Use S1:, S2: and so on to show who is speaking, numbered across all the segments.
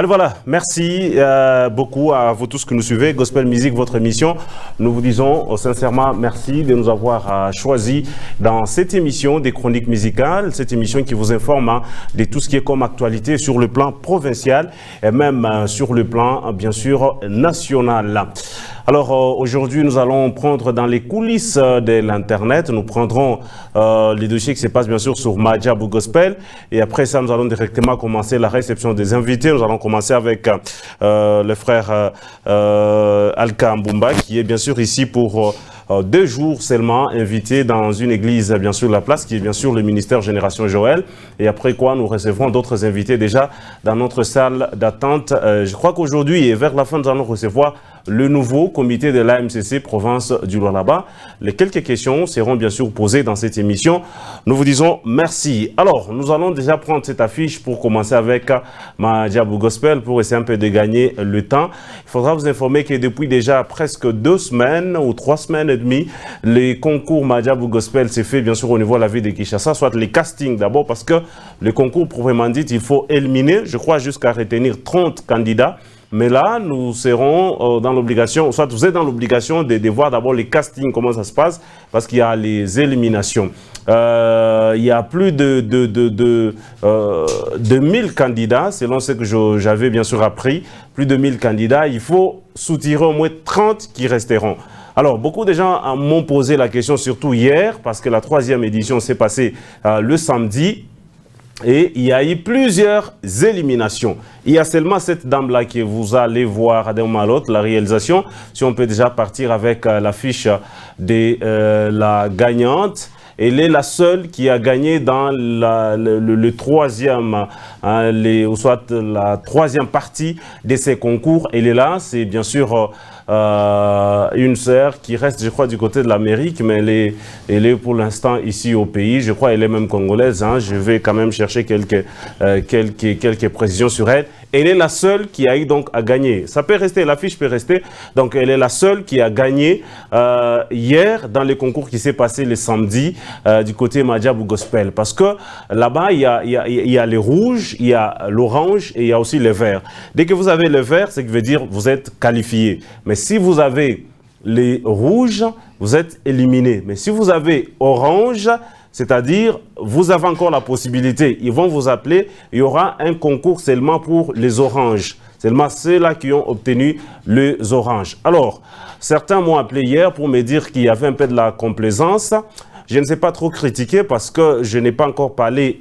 S1: Alors voilà, merci beaucoup à vous tous qui nous suivez. Gospel Music, votre émission. Nous vous disons sincèrement merci de nous avoir choisi dans cette émission des chroniques musicales, cette émission qui vous informe de tout ce qui est comme actualité sur le plan provincial et même sur le plan, bien sûr, national. Alors aujourd'hui, nous allons prendre dans les coulisses de l'Internet, nous prendrons les dossiers qui se passent bien sûr sur Madjabou Gospel et après ça, nous allons directement commencer la réception des invités. Nous allons commencer avec le frère Alka Mbumba qui est bien sûr ici pour 2 jours seulement invité dans une église, bien sûr, La Place, qui est bien sûr le ministère Génération Joël. Et après quoi, nous recevrons d'autres invités déjà dans notre salle d'attente. Je crois qu'aujourd'hui et vers la fin, nous allons recevoir le nouveau comité de l'AMCC province du Lualaba. Les quelques questions seront bien sûr posées dans cette émission. Nous vous disons merci. Alors, nous allons déjà prendre cette affiche pour commencer avec Madjabou Gospel pour essayer un peu de gagner le temps. Il faudra vous informer que depuis déjà presque 2 semaines ou 3 semaines et demie, les concours Madjabou Gospel s'est fait bien sûr au niveau de la ville de Kinshasa, soit les castings d'abord parce que le concours proprement dit, il faut éliminer, je crois, jusqu'à retenir 30 candidats. Mais là, nous serons dans l'obligation, soit vous êtes dans l'obligation de voir d'abord les castings, comment ça se passe, parce qu'il y a les éliminations. Il y a plus de 1000 candidats, selon ce que j'avais bien sûr appris, plus de 1000 candidats. Il faut soutirer au moins 30 qui resteront. Alors, beaucoup de gens m'ont posé la question, surtout hier, parce que la 3e édition s'est passée le samedi. Et il y a eu plusieurs éliminations. Il y a seulement cette dame-là que vous allez voir à d'un moment à l'autre, la réalisation. Si on peut déjà partir avec l'affiche de la gagnante. Elle est la seule qui a gagné dans le 3e, ou soit la 3e partie de ces concours. Elle est là, c'est bien sûr une sœur qui reste, je crois, du côté de l'Amérique, mais elle est pour l'instant ici au pays. Je crois qu'elle est même congolaise. Je vais quand même chercher quelques précisions sur elle. Elle est la seule qui a eu donc à gagner. Ça peut rester, l'affiche peut rester. Donc, elle est la seule qui a gagné hier dans le concours qui s'est passé le samedi du côté Madjabou Gospel. Parce que là-bas, il y a les rouges, il y a l'orange et il y a aussi le vert. Dès que vous avez le vert, c'est que veut dire vous êtes qualifié. Mais si vous avez les rouges, vous êtes éliminé. Mais si vous avez orange, c'est-à-dire, vous avez encore la possibilité, ils vont vous appeler, il y aura un concours seulement pour les oranges. Seulement ceux-là qui ont obtenu les oranges. Alors, certains m'ont appelé hier pour me dire qu'il y avait un peu de la complaisance. Je ne sais pas trop critiquer parce que je n'ai pas encore parlé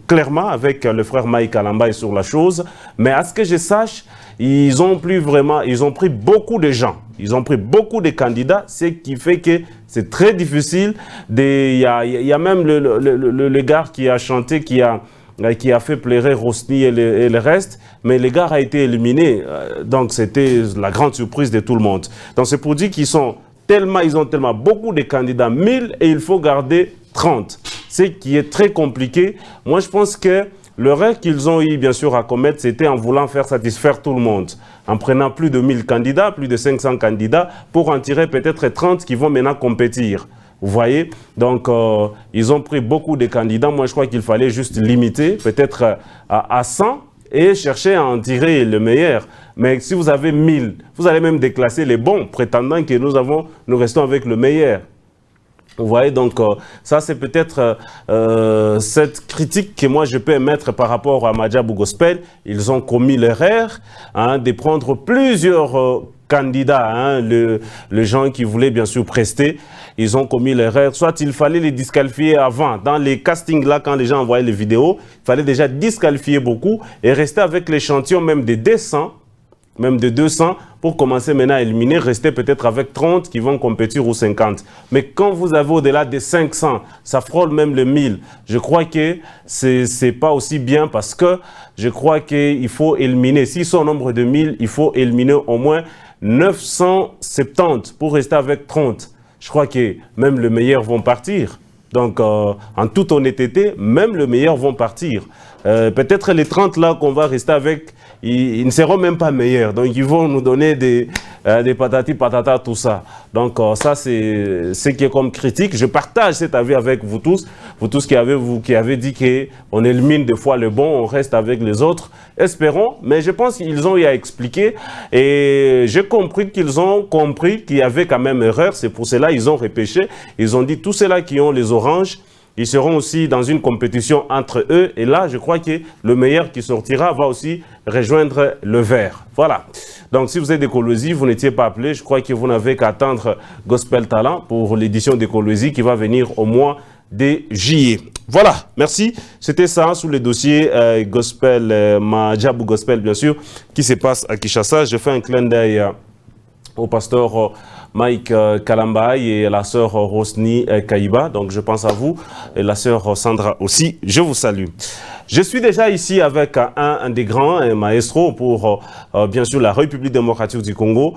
S1: clairement avec le frère Mike Alambay sur la chose. Mais à ce que je sache, ils ont pris beaucoup de gens. Ils ont pris beaucoup de candidats, ce qui fait que c'est très difficile. Il y a même le gars qui a chanté, qui a fait pleurer Rosny et le reste, mais le gars a été éliminé. Donc c'était la grande surprise de tout le monde. Donc c'est pour dire qu'ils ont tellement beaucoup de candidats, 1000, et il faut garder 30. Ce qui est très compliqué. Moi, je pense que l'erreur qu'ils ont eu, bien sûr, à commettre, c'était en voulant faire satisfaire tout le monde. En prenant plus de 1000 candidats, plus de 500 candidats, pour en tirer peut-être 30 qui vont maintenant compétir. Vous voyez? Donc, ils ont pris beaucoup de candidats. Moi, je crois qu'il fallait juste limiter, peut-être à 100, et chercher à en tirer le meilleur. Mais si vous avez 1000, vous allez même déclasser les bons, prétendant que nous restons avec le meilleur. Vous voyez, donc ça c'est peut-être cette critique que moi je peux émettre par rapport à Madjabou Gospel. Ils ont commis l'erreur de prendre plusieurs candidats, les gens qui voulaient bien sûr prester. Ils ont commis l'erreur, soit il fallait les disqualifier avant. Dans les castings là, quand les gens envoyaient les vidéos, il fallait déjà disqualifier beaucoup et rester avec l'échantillon même de 200, pour commencer maintenant à éliminer, rester peut-être avec 30 qui vont compétir ou 50. Mais quand vous avez au-delà des 500, ça frôle même le 1000. Je crois que c'est pas aussi bien parce que je crois qu'il faut éliminer. S'ils sont au nombre de 1000, il faut éliminer au moins 970 pour rester avec 30. Je crois que même les meilleurs vont partir. Donc, en toute honnêteté, même les meilleurs vont partir. Peut-être les 30 là qu'on va rester avec, ils ne seront même pas meilleurs. Donc, ils vont nous donner des patati patata, tout ça. Donc, ça, c'est ce qui est comme critique. Je partage cet avis avec vous tous qui avez dit qu'on élimine des fois le bon, on reste avec les autres. Espérons, mais je pense qu'ils ont eu à expliquer et j'ai compris qu'ils ont compris qu'il y avait quand même erreur. C'est pour cela qu'ils ont repêché. Ils ont dit tous ceux-là qui ont les oranges, ils seront aussi dans une compétition entre eux. Et là, je crois que le meilleur qui sortira va aussi rejoindre le vert. Voilà. Donc, si vous êtes d'Ecolosie, vous n'étiez pas appelé. Je crois que vous n'avez qu'à attendre Gospel Talent pour l'édition d'Ecolosie qui va venir au mois de juillet. Voilà, merci. C'était ça sous le dossier Gospel, Majabou Gospel, bien sûr, qui se passe à Kinshasa. Je fais un clin d'œil au pasteur Mike Kalambaï et la sœur Rosny Kaïba. Donc, je pense à vous et la sœur Sandra aussi. Je vous salue. Je suis déjà ici avec un des grands, un maestro pour, bien sûr, la République démocratique du Congo,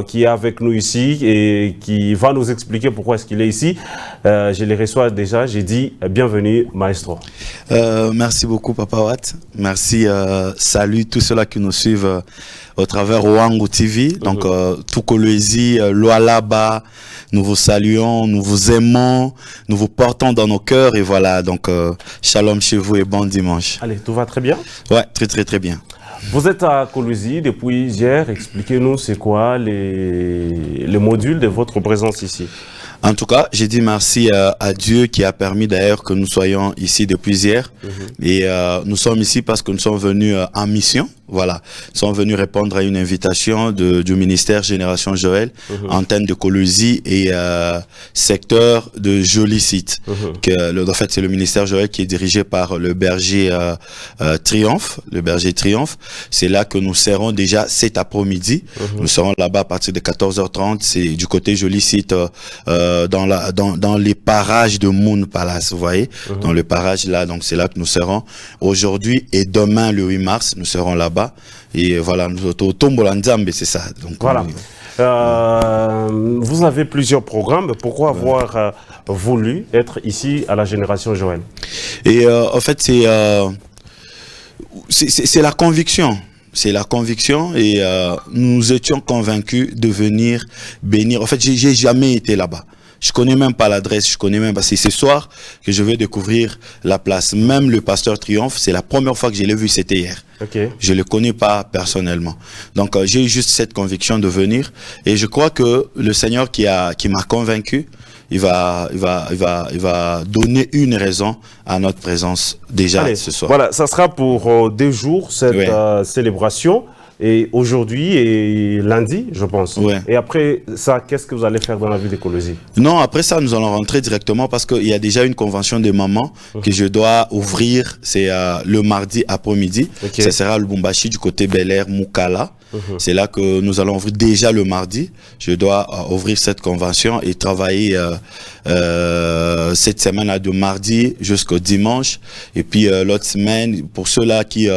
S1: qui est avec nous ici et qui va nous expliquer pourquoi est-ce qu'il est ici. Je les reçois déjà. J'ai dit bienvenue, maestro.
S2: Merci beaucoup, Papa Watt. Merci. Salut tous ceux-là qui nous suivent au travers Owango TV. Donc, tout Kolwezi, Loalaba, nous vous saluons, nous vous aimons, nous vous portons dans nos cœurs. Et voilà, donc, shalom chez vous et bon dimanche.
S1: Allez, tout va très bien?
S2: Ouais, très bien.
S1: Vous êtes à Kolwezi depuis hier. Expliquez-nous c'est quoi les modules de votre présence ici.
S2: En tout cas, j'ai dit merci à Dieu qui a permis d'ailleurs que nous soyons ici depuis hier. Et nous sommes ici parce que nous sommes venus en mission. Voilà, nous sommes venus répondre à une invitation du ministère Génération Joël, antenne de Kolwezi et secteur de Joli Site. En fait, c'est le ministère Joël qui est dirigé par le berger Triomphe. Le berger Triomphe, c'est là que nous serons déjà cet après-midi. Nous serons là-bas à partir de 14h30. C'est du côté Joli Site, dans les parages de Moon Palace, vous voyez, dans le parage là. Donc c'est là que nous serons aujourd'hui et demain le 8 mars, nous serons là-bas. Et voilà, nous au Tombola Nzambe, c'est ça. Donc,
S1: voilà. Vous avez plusieurs programmes. Pourquoi avoir voulu être ici à la Génération Joël? Et
S2: en fait, c'est la conviction. C'est la conviction et nous étions convaincus de venir bénir. En fait, j'ai jamais été là-bas. Je connais même pas l'adresse, je connais même pas. C'est ce soir que je vais découvrir la place. Même le pasteur Triomphe, c'est la première fois que je l'ai vu, c'était hier. Je le connais pas personnellement. Donc j'ai eu juste cette conviction de venir et je crois que le Seigneur qui m'a convaincu, il va donner une raison à notre présence déjà ce soir.
S1: Voilà, ça sera pour 2 jours cette célébration. Et aujourd'hui et lundi, je pense. Et après ça, qu'est-ce que vous allez faire dans la ville de Kolwezi?
S2: Non, après ça, nous allons rentrer directement parce qu'il y a déjà une convention des mamans que je dois ouvrir. C'est le mardi après-midi. Ça sera à Lubumbashi du côté Bel Air, Mukala. C'est là que nous allons ouvrir déjà le mardi. Je dois ouvrir cette convention et travailler cette semaine de mardi jusqu'au dimanche. Et puis l'autre semaine, pour ceux-là qui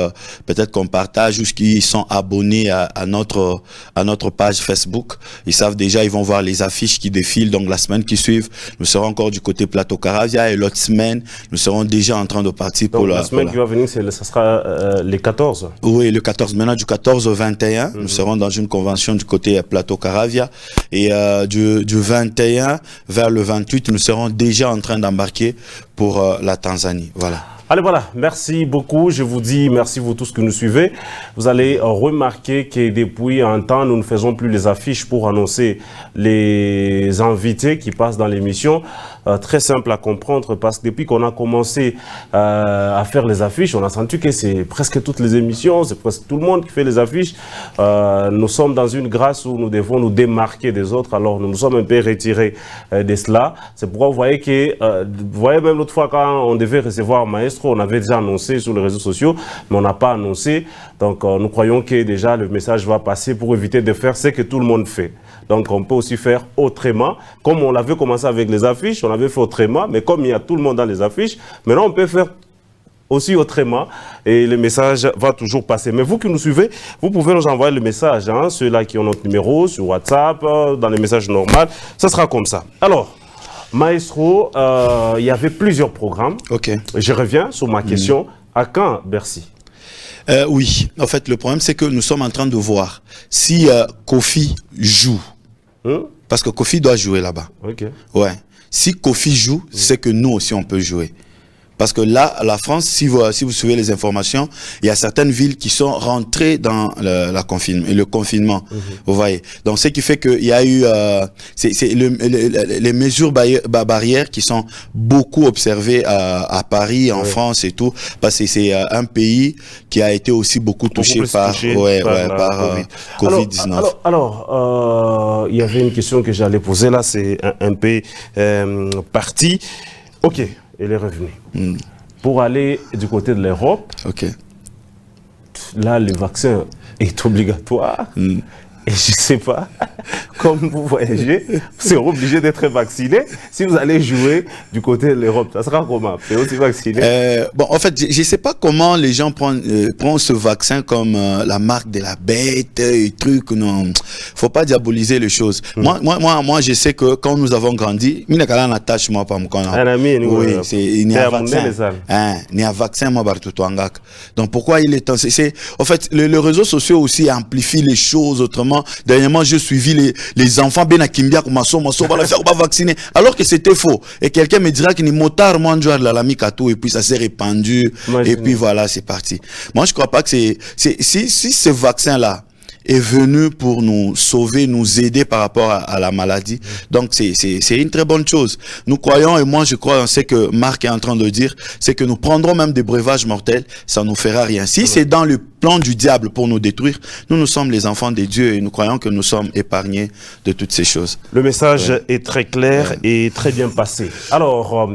S2: peut-être qu'on partage ou qui sont abonnés à notre page Facebook, ils savent déjà, ils vont voir les affiches qui défilent. Donc la semaine qui suit, nous serons encore du côté Plateau Caravia et l'autre semaine, nous serons déjà en train de partir pour
S1: la semaine qui va venir, ça sera les 14.
S2: Oui, le 14. Maintenant du 14 au 21. Nous serons dans une convention du côté Plateau Caravia et du 21 vers le 28, nous serons déjà en train d'embarquer pour la Tanzanie. Voilà.
S1: Allez, voilà, merci beaucoup. Je vous dis merci vous tous que nous suivez. Vous allez remarquer que depuis un temps, nous ne faisons plus les affiches pour annoncer les invités qui passent dans l'émission. Très simple à comprendre parce que depuis qu'on a commencé à faire les affiches, on a senti que c'est presque toutes les émissions, c'est presque tout le monde qui fait les affiches. Nous sommes dans une grâce où nous devons nous démarquer des autres, alors nous nous sommes un peu retirés de cela. C'est pourquoi vous voyez que, vous voyez même l'autre fois quand on devait recevoir Maestro, on avait déjà annoncé sur les réseaux sociaux, mais on n'a pas annoncé. Donc nous croyons que déjà le message va passer pour éviter de faire ce que tout le monde fait. Donc on peut aussi faire autrement, comme on l'avait commencé avec les affiches, on avait fait autrement, mais comme il y a tout le monde dans les affiches, maintenant on peut faire aussi autrement et le message va toujours passer. Mais vous qui nous suivez, vous pouvez nous envoyer le message, hein, ceux-là qui ont notre numéro sur WhatsApp, dans les messages normaux, ça sera comme ça. Alors, Maestro, il y avait plusieurs programmes. Je reviens sur ma question. À quand Bercy?
S2: Oui, en fait, le problème, c'est que nous sommes en train de voir si Kofi joue. Parce que Kofi doit jouer là-bas.
S1: Ok.
S2: Ouais. Si Kofi joue, c'est que nous aussi, on peut jouer. Parce que là, la France, si vous suivez les informations, il y a certaines villes qui sont rentrées dans le confinement. Vous voyez. Donc, ce qui fait qu'il y a eu les mesures barrières qui sont beaucoup observées à Paris, en France et tout, parce que c'est un pays qui a été aussi beaucoup touché par Covid-19.
S1: Alors, il y avait une question que j'allais poser là, c'est un peu parti. Ok. Elle est revenue. Pour aller du côté de l'Europe, là, le vaccin est obligatoire. Et je ne sais pas, comme vous voyagez, vous serez obligé d'être vacciné. Si vous allez jouer du côté de l'Europe, ça sera comment? C'est aussi vacciné?
S2: Bon, en fait, je ne sais pas comment les gens prennent ce vaccin comme la marque de la bête et trucs. Non, faut pas diaboliser les choses. Moi, je sais que quand nous avons grandi, il n'y a vaccin, donc pourquoi il est temps? En fait, les réseaux sociaux aussi amplifient les choses autrement. Dernièrement, j'ai suivi les enfants ben Kimbia comme va vacciner, alors que c'était faux. Et quelqu'un me dira qu'il est motard, moi, la mikato, et puis ça s'est répandu. Et puis voilà, c'est parti. Moi, je crois pas que si ce vaccin-là est venu pour nous sauver, nous aider par rapport à la maladie. Donc, c'est une très bonne chose. Nous croyons, et moi je crois, c'est que Marc est en train de dire, c'est que nous prendrons même des breuvages mortels, ça nous fera rien. Si c'est dans le plan du diable pour nous détruire, nous sommes les enfants de Dieu et nous croyons que nous sommes épargnés de toutes ces choses.
S1: Le message est très clair et très bien passé. Alors,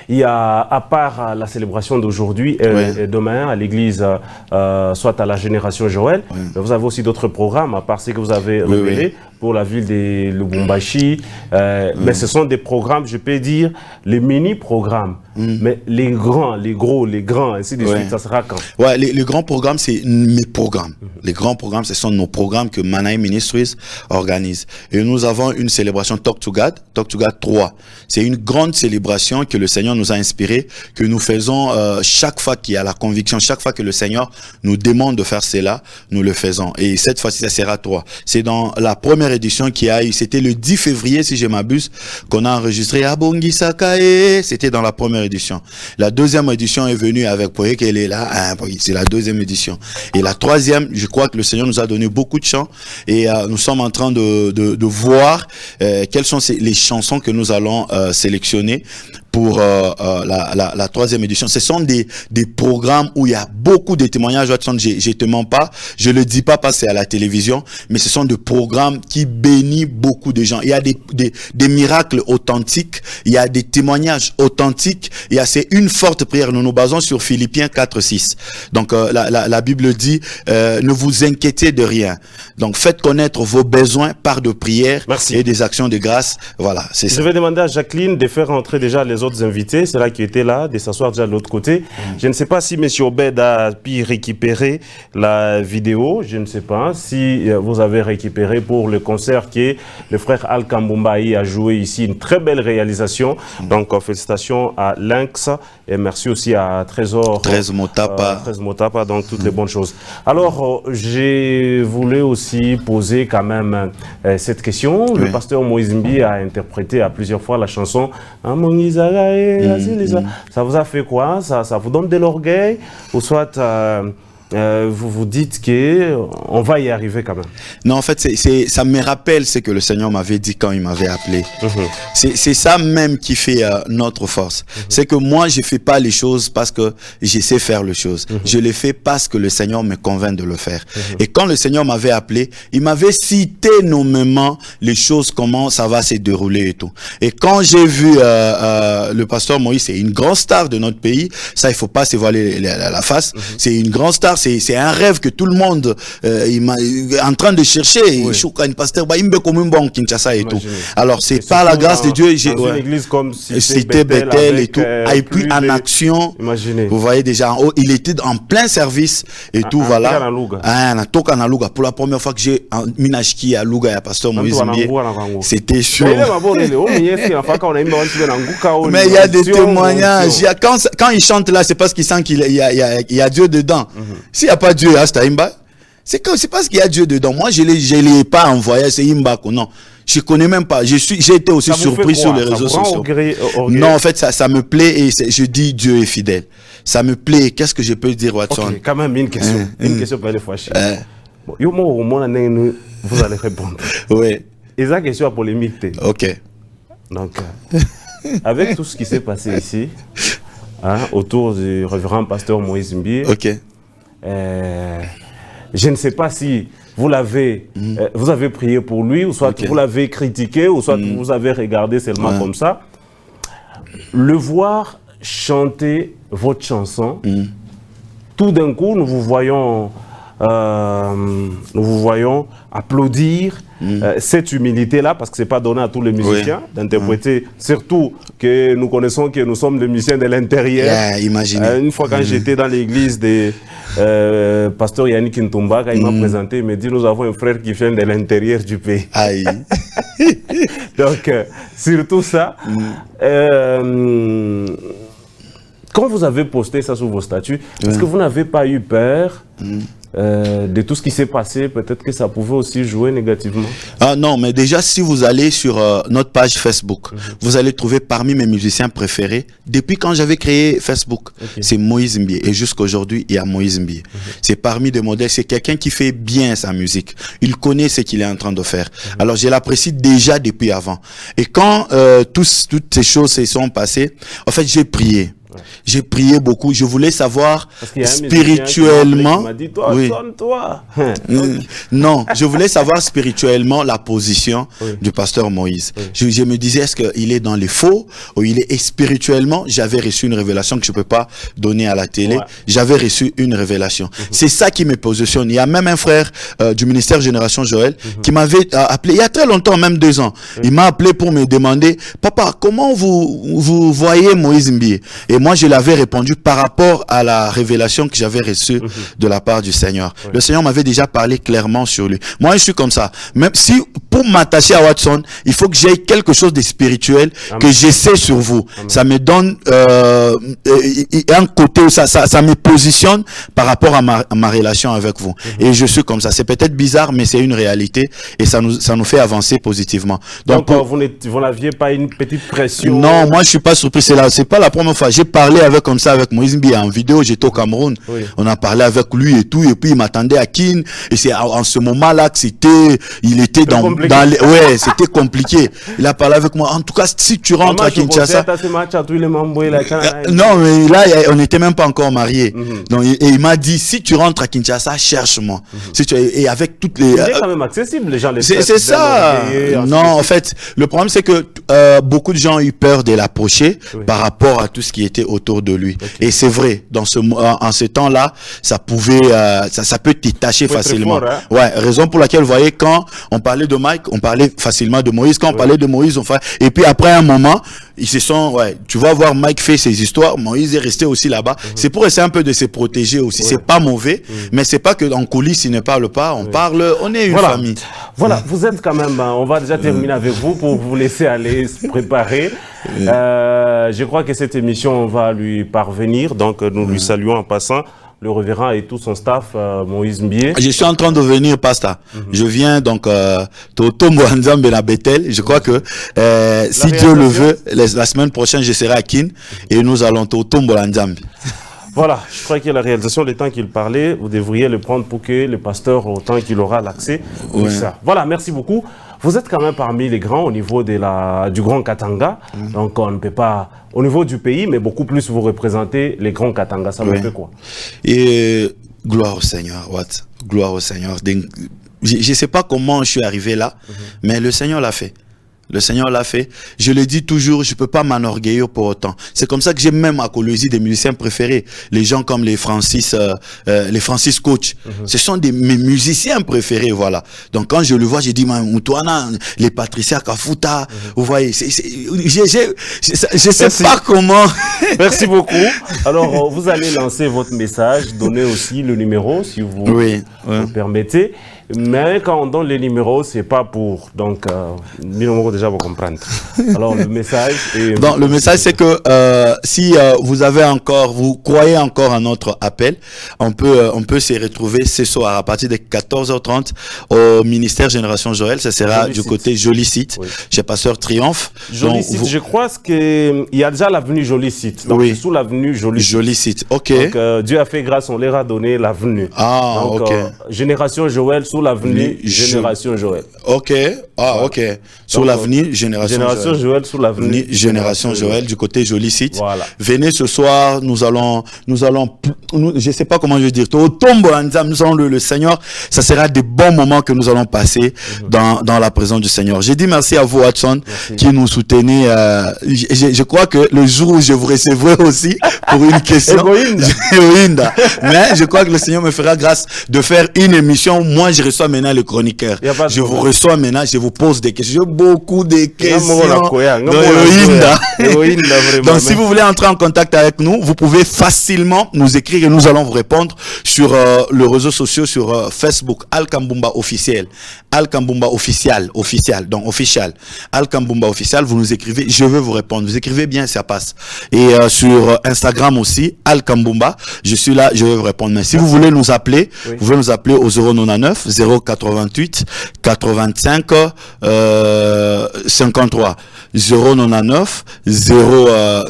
S1: il y a, à part la célébration d'aujourd'hui et demain à l'église, soit à la Génération Joël, vous avez aussi d'autres programmes, à part ce que vous avez révélé pour la ville de Lubumbashi. Mais ce sont des programmes, je peux dire, les mini-programmes. Mais les grands, les gros, les grands, ainsi de suite, ça sera quand?
S2: Ouais, les grands programmes, c'est mes programmes. Les grands programmes, ce sont nos programmes que Manaï Ministries organise. Et nous avons une célébration Talk to God 3. C'est une grande célébration que le Seigneur nous a inspiré, que nous faisons chaque fois qu'il y a la conviction, chaque fois que le Seigneur nous demande de faire cela, nous le faisons. Et cette fois-ci, ça sera 3. C'est dans la première édition qui a eu, c'était le 10 février, si je m'abuse, qu'on a enregistré à Bongi Sakae. C'était dans la première édition. La deuxième édition est venue avec Poye qu'elle est là. C'est la deuxième édition. Et la troisième, je crois que le Seigneur nous a donné beaucoup de chants et nous sommes en train de voir quelles sont les chansons que nous allons sélectionner pour la troisième édition. Ce sont des programmes où il y a beaucoup de témoignages. Je te mens pas, je le dis pas parce que c'est à la télévision, mais ce sont des programmes qui bénissent beaucoup de gens. Il y a des miracles authentiques, il y a des témoignages authentiques, c'est une forte prière. Nous nous basons sur Philippiens 4:6. Donc la Bible dit ne vous inquiétez de rien. Donc faites connaître vos besoins par de prières et des actions de grâce. Voilà, c'est ça.
S1: Je vais demander à Jacqueline de faire entrer déjà les autres invités, c'est là qui étaient là, de s'asseoir déjà de l'autre côté. Je ne sais pas si M. Obed a pu récupérer la vidéo, je ne sais pas si vous avez récupéré pour le concert qui le frère Al Kambumbaï a joué ici, une très belle réalisation. Donc félicitations à Lynx et merci aussi à Trésor Motapa, donc toutes les bonnes choses. Alors je voulais aussi poser quand même cette question. Le pasteur Moïse Mbi a interprété à plusieurs fois la chanson ça vous a fait quoi? Ça vous donne de l'orgueil? Ou soit vous vous dites qu'on va y arriver quand même?
S2: Non, en fait, ça me rappelle ce que le Seigneur m'avait dit quand il m'avait appelé. C'est ça même qui fait notre force. C'est que moi, je ne fais pas les choses parce que je sais faire les choses. Je les fais parce que le Seigneur me convainc de le faire. Et quand le Seigneur m'avait appelé, il m'avait cité nommément les choses, comment ça va se dérouler et tout. Et quand j'ai vu le pasteur Moïse, c'est une grande star de notre pays. Ça, il ne faut pas se voiler la face. C'est une grande star. C'est un rêve que tout le monde est en train de chercher. Alors, c'est par la grâce de Dieu.
S1: Une église comme
S2: Cité Bethel et tout. Et puis en action, vous voyez déjà en haut, il était en plein service et tout. Voilà. Pour la première fois que j'ai Minashki à Louga et à Pasteur Moïse Mbié, c'était chaud. Mais il y a des témoignages. Quand il chante là, c'est parce qu'il sent qu'il y a Dieu dedans. S'il n'y a pas Dieu, c'est Imba. C'est parce qu'il y a Dieu dedans. Moi, je ne l'ai pas envoyé, c'est Imba. Non. Je ne connais même pas. J'ai été aussi surpris sur les réseaux sociaux. Non, en fait, ça me plaît et je dis Dieu est fidèle. Ça me plaît. Qu'est-ce que je peux dire, Watson?
S1: Ok, quand même une question. Une question pour les fâcher. Vous allez répondre.
S2: Oui.
S1: Et ça, question à polémique.
S2: Ok.
S1: Donc, avec tout ce qui s'est passé ici, autour du révérend pasteur Moïse Mbié,
S2: ok.
S1: Je ne sais pas si vous l'avez, vous avez prié pour lui, ou soit vous l'avez critiqué, ou soit vous avez regardé seulement comme ça. Le voir chanter votre chanson, tout d'un coup, nous vous voyons applaudir cette humilité-là, parce que ce n'est pas donné à tous les musiciens d'interpréter, surtout que nous connaissons que nous sommes des musiciens de l'intérieur.
S2: Imaginez.
S1: Une fois quand j'étais dans l'église de pasteur Yannick Ntumba, quand il m'a présenté, il m'a dit, nous avons un frère qui vient de l'intérieur du pays.
S2: Aïe.
S1: Donc, surtout ça, quand vous avez posté ça sur vos statuts, est-ce que vous n'avez pas eu peur de tout ce qui s'est passé? Peut-être que ça pouvait aussi jouer négativement. Ah
S2: non, mais déjà, si vous allez sur notre page Facebook, vous allez trouver parmi mes musiciens préférés, depuis quand j'avais créé Facebook, c'est Moïse Mbié. Et jusqu'aujourd'hui, il y a Moïse Mbié. C'est parmi des modèles, c'est quelqu'un qui fait bien sa musique. Il connaît ce qu'il est en train de faire. Alors, je l'apprécie déjà depuis avant. Et quand toutes ces choses se sont passées, en fait, j'ai prié. J'ai prié beaucoup. Je voulais savoir spirituellement.
S1: M'a dit, toi, sonne-toi.
S2: Non, je voulais savoir spirituellement la position du pasteur Moïse. Je me disais, est-ce qu'il est dans les faux ou il est spirituellement? J'avais reçu une révélation que je ne peux pas donner à la télé. J'avais reçu une révélation. C'est ça qui me positionne. Il y a même un frère du ministère Génération Joël qui m'avait appelé il y a très longtemps, même 2 ans. Il m'a appelé pour me demander, papa, comment vous voyez Moïse Mbié? Et moi, je l'avais répondu par rapport à la révélation que j'avais reçue de la part du Seigneur. Le Seigneur m'avait déjà parlé clairement sur lui. Moi, je suis comme ça. Même si, pour m'attacher à Watson, il faut que j'aie quelque chose de spirituel que j'essaie sur vous. Ça me donne un côté où ça me positionne par rapport à ma relation avec vous. Et je suis comme ça. C'est peut-être bizarre, mais c'est une réalité et ça nous fait avancer positivement. Donc
S1: vous n'aviez pas une petite pression?
S2: Non, moi, je suis pas surpris. C'est pas la première fois. J'ai parlé avec Moïse Mbié en vidéo, j'étais au Cameroun. On a parlé avec lui et tout, et puis il m'attendait à Kin. Et c'est en ce moment-là que il était dans les, c'était compliqué. Il a parlé avec moi. En tout cas, si tu rentres à Kinshasa. Non, mais là, on n'était même pas encore mariés. Donc, et il m'a dit, si tu rentres à Kinshasa, cherche-moi. Et avec toutes les.
S1: C'est quand même accessible, les gens.
S2: C'est ça. Non, en fait, le problème, c'est que beaucoup de gens ont eu peur de l'approcher par rapport à tout ce qui était autour de lui. Et c'est vrai, en ce temps-là, ça pouvait, ça peut détacher facilement. Fort, hein? Raison pour laquelle, vous voyez, quand on parlait de Mike, on parlait facilement de Moïse. Quand on parlait de Moïse, et puis après un moment, ils se sont, tu vas voir Mike fait ses histoires, Moïse est resté aussi là-bas. C'est pour essayer un peu de se protéger aussi. C'est pas mauvais, mais c'est pas que en coulisses, ils ne parlent pas, on parle, on est une famille.
S1: Voilà, vous êtes quand même, on va déjà terminer avec vous pour vous laisser aller se préparer. Je crois que cette émission va lui parvenir, donc nous lui saluons en passant. Le révérend et tout son staff, Moïse Mbié.
S2: Je suis en train de venir, Pasteur. Je viens donc Toto Mwanzambe na Bethel. Je crois que si Dieu le veut, la semaine prochaine, je serai à Kin et nous allons Toto Mwanzambe.
S1: Voilà, je crois que la réalisation, le temps qu'il parlait, vous devriez le prendre pour que le pasteur, autant qu'il aura l'accès, ça. Voilà, merci beaucoup. Vous êtes quand même parmi les grands au niveau de du Grand Katanga. Donc on ne peut pas, au niveau du pays, mais beaucoup plus vous représentez les Grands Katanga. Ça me fait quoi?
S2: Et gloire au Seigneur, gloire au Seigneur. Je ne sais pas comment je suis arrivé là, mais le Seigneur l'a fait. Le Seigneur l'a fait. Je le dis toujours, je ne peux pas m'enorgueillir pour autant. C'est comme ça que j'ai même à Colosie des musiciens préférés. Les gens comme les Francis Coach. Ce sont mes musiciens préférés, voilà. Donc quand je le vois, j'ai dit, Moutouana, les Patricia Kafuta, vous voyez, je sais pas comment.
S1: Merci beaucoup. Alors, vous allez lancer votre message, donner aussi le numéro, si vous me permettez. Mais quand on donne les numéros, c'est pas pour. Donc, numéro déjà vous comprendre. Alors, le message est...
S2: Donc, le message, c'est que si vous avez encore, vous croyez encore à notre appel, on peut se retrouver ce soir à partir de 14h30 au ministère Génération Joël. Ça sera du côté Joli Site, chez Pasteur Triomphe.
S1: Joli Site, je crois qu'il y a déjà l'avenue Joli Site. Donc, sous l'avenue Joli Site.
S2: Ok.
S1: Donc, Dieu a fait grâce, on leur a donné l'avenue.
S2: Ah, donc, ok.
S1: Génération Joël sous l'avenue Génération Joël.
S2: Ok. Ah, ok. Sur l'avenue
S1: Génération Joël sous l'avenue
S2: Génération Joël du côté Joli Site.
S1: Voilà.
S2: Venez ce soir, nous allons, je sais pas comment je vais dire, au tombeau, nous allons le Seigneur, ça sera des bons moments que nous allons passer dans la présence du Seigneur. J'ai dit merci à vous, Watson, qui nous soutenez. Je crois que le jour où je vous recevrai aussi pour une question, mais je crois que le Seigneur me fera grâce de faire une émission. Moi, je reçois maintenant le chroniqueur. Je vous reçois maintenant, je vous pose des questions. J'ai beaucoup de questions. Donc, si vous voulez entrer en contact avec nous, vous pouvez facilement nous écrire et nous allons vous répondre sur les réseaux sociaux, sur Facebook, Alkambumba officiel. Alkambumba officiel, donc official. Alkambumba official, vous nous écrivez, je veux vous répondre. Vous écrivez bien, ça passe. Et sur Instagram aussi, Alkambumba, je suis là, je vais vous répondre. Mais si vous voulez nous appeler, vous pouvez nous appeler au 099 088 85 53. 099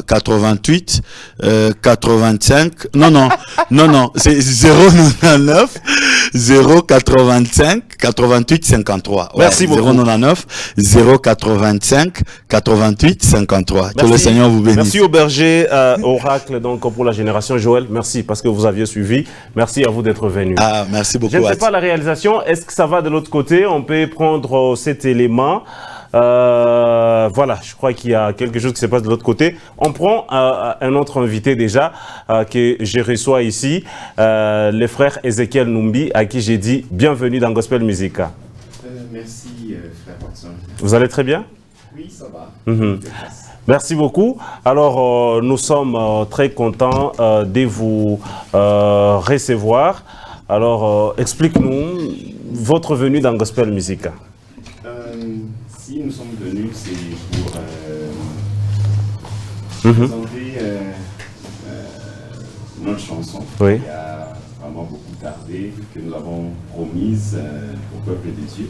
S2: 088 85 non c'est 099 085 88 53.
S1: Merci beaucoup.
S2: 099 085 88 53. Que le Seigneur vous bénisse.
S1: Merci au berger Oracle donc pour la Génération Joël. Merci parce que vous aviez suivi. Merci à vous d'être venu.
S2: Ah, merci beaucoup.
S1: Je ne sais pas la réalisation. Est-ce que ça va de l'autre côté? On peut prendre cet élément. Voilà, je crois qu'il y a quelque chose qui se passe de l'autre côté. On prend un autre invité déjà que je reçois ici, le frère Ezekiel Numbi, à qui j'ai dit bienvenue dans Gospel Musica.
S3: Merci frère Watson.
S1: Vous allez très bien?
S3: Oui, ça va.
S1: Merci beaucoup. Alors, nous sommes très contents de vous recevoir. Alors, explique-nous votre venue dans Gospel Musica.
S3: Si nous sommes venus, c'est pour présenter notre chanson qui a vraiment beaucoup tardé, que nous avons promise au peuple de Dieu,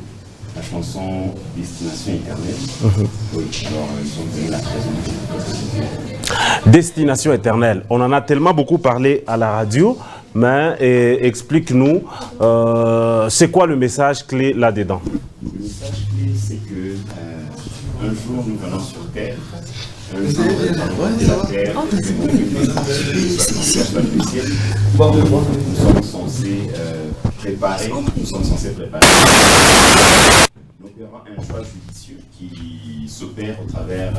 S3: la chanson Destination éternelle. Oui, alors nous sommes venus la présenter au peuple de Dieu.
S1: Destination éternelle, on en a tellement beaucoup parlé à la radio, mais explique-nous, c'est quoi le message clé là-dedans?
S3: Le message clé, c'est que un jour nous venons sur Terre, un jour nous venons de la Terre, nous sommes censés préparer, nous opérons un choix judicieux qui s'opère au travers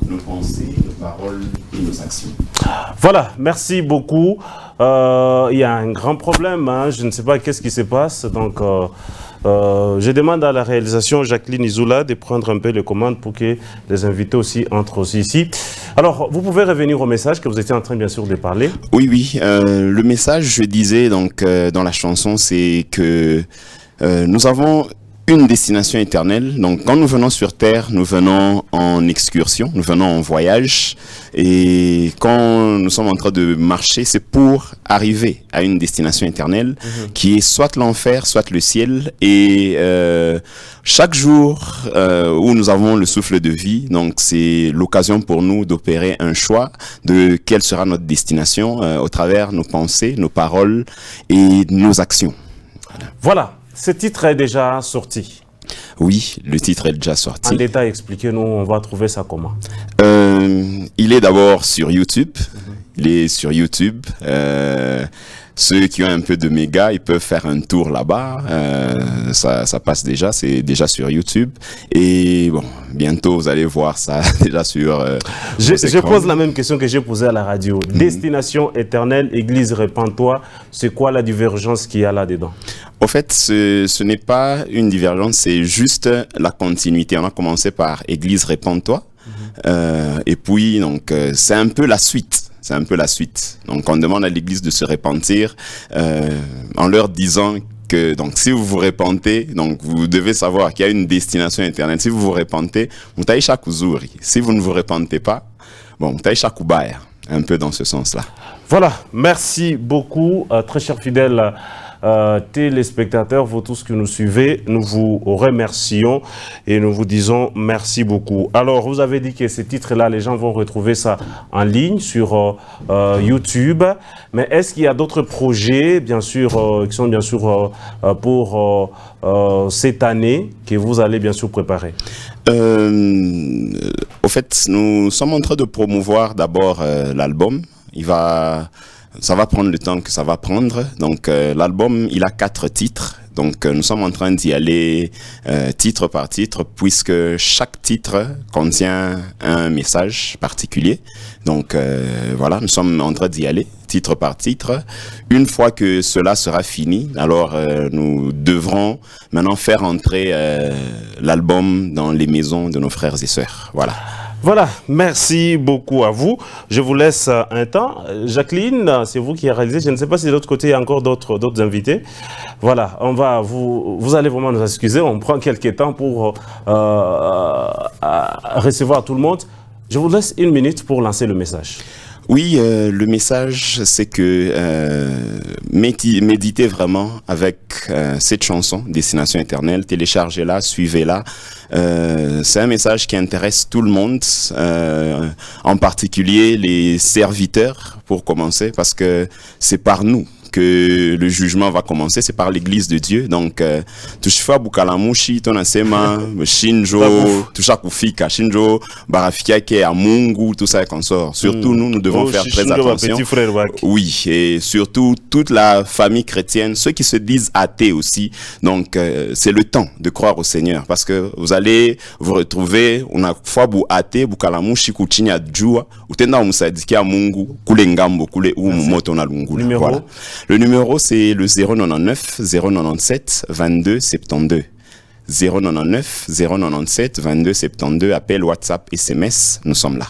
S3: nos pensées, nos paroles et nos actions.
S1: Voilà, merci beaucoup. Il y a un grand problème, hein. Je ne sais pas qu'est-ce qui se passe, donc je demande à la réalisation Jacqueline Izoula de prendre un peu les commandes pour que les invités aussi entrent aussi ici. Alors, vous pouvez revenir au message que vous étiez en train bien sûr de parler.
S3: Oui, le message, je disais donc dans la chanson, c'est que nous avons une destination éternelle. Donc, quand nous venons sur Terre, nous venons en excursion, nous venons en voyage. Et quand nous sommes en train de marcher, c'est pour arriver à une destination éternelle qui est soit l'enfer, soit le ciel. Et chaque jour où nous avons le souffle de vie, donc c'est l'occasion pour nous d'opérer un choix de quelle sera notre destination au travers nos pensées, nos paroles et nos actions.
S1: Voilà. Ce titre est déjà sorti.
S3: Oui, le titre est déjà sorti.
S1: En détail, expliquez-nous, on va trouver ça comment?
S3: Il est d'abord sur YouTube. Il est sur YouTube. Ceux qui ont un peu de méga, ils peuvent faire un tour là-bas. Ça passe déjà, c'est déjà sur YouTube. Et bon, bientôt, vous allez voir ça déjà sur...
S1: je pose la même question que j'ai posée à la radio. Destination éternelle, Église Répands-toi, c'est quoi la divergence qu'il y a là-dedans?
S3: Au fait, ce n'est pas une divergence, c'est juste la continuité. On a commencé par Église Répands-toi. Et puis, donc, c'est un peu la suite. Donc, on demande à l'Église de se repentir en leur disant que donc si vous vous repentez, donc vous devez savoir qu'il y a une destination éternelle. Si vous vous repentez, mutaisha kuzuri. Si vous ne vous repentez pas, bon, mutaisha kubaya. Un peu dans ce sens-là.
S1: Voilà, merci beaucoup, très chers fidèles téléspectateurs, vous tous qui nous suivez, nous vous remercions et nous vous disons merci beaucoup. Alors, vous avez dit que ces titres-là, les gens vont retrouver ça en ligne sur YouTube, mais est-ce qu'il y a d'autres projets, bien sûr, qui sont bien sûr pour cette année, que vous allez bien sûr préparer?
S3: Au fait, nous sommes en train de promouvoir d'abord l'album. Ça va prendre le temps que ça va prendre. Donc, l'album, il a 4 titres. Donc, nous sommes en train d'y aller titre par titre, puisque chaque titre contient un message particulier. Donc, voilà, nous sommes en train d'y aller titre par titre. Une fois que cela sera fini, alors nous devrons maintenant faire entrer l'album dans les maisons de nos frères et sœurs. Voilà.
S1: Voilà, merci beaucoup à vous. Je vous laisse un temps. Jacqueline, c'est vous qui avez réalisé. Je ne sais pas si de l'autre côté, il y a encore d'autres invités. Voilà, on va vous allez vraiment nous excuser. On prend quelques temps pour recevoir tout le monde. Je vous laisse 1 minute pour lancer le message.
S3: Oui, le message, c'est que méditez vraiment avec cette chanson, Destination Éternelle, téléchargez-la, suivez-la. C'est un message qui intéresse tout le monde, en particulier les serviteurs, pour commencer, parce que c'est par nous que le jugement va commencer, c'est par l'église de Dieu. Donc, Tushifa Bukalamushi, Tonasema, Shinjo, Tushakufika, Shinjo, Barafiake, Amungu, tout ça et consort. Surtout, nous devons faire très attention. Oui, et surtout, toute la famille chrétienne, ceux qui se disent athées aussi. Donc, c'est le temps de croire au Seigneur, parce que vous allez vous retrouver, on a fois bu athée, Bukalamushi, Kuchinya Djua, Utenda Musadiki Amungu, Kule Ngambo, Kule Umoto na Lungu. Voilà. Le numéro, c'est le 099 097 22 72. 099 097 22 72. Appel, WhatsApp, SMS, nous sommes là.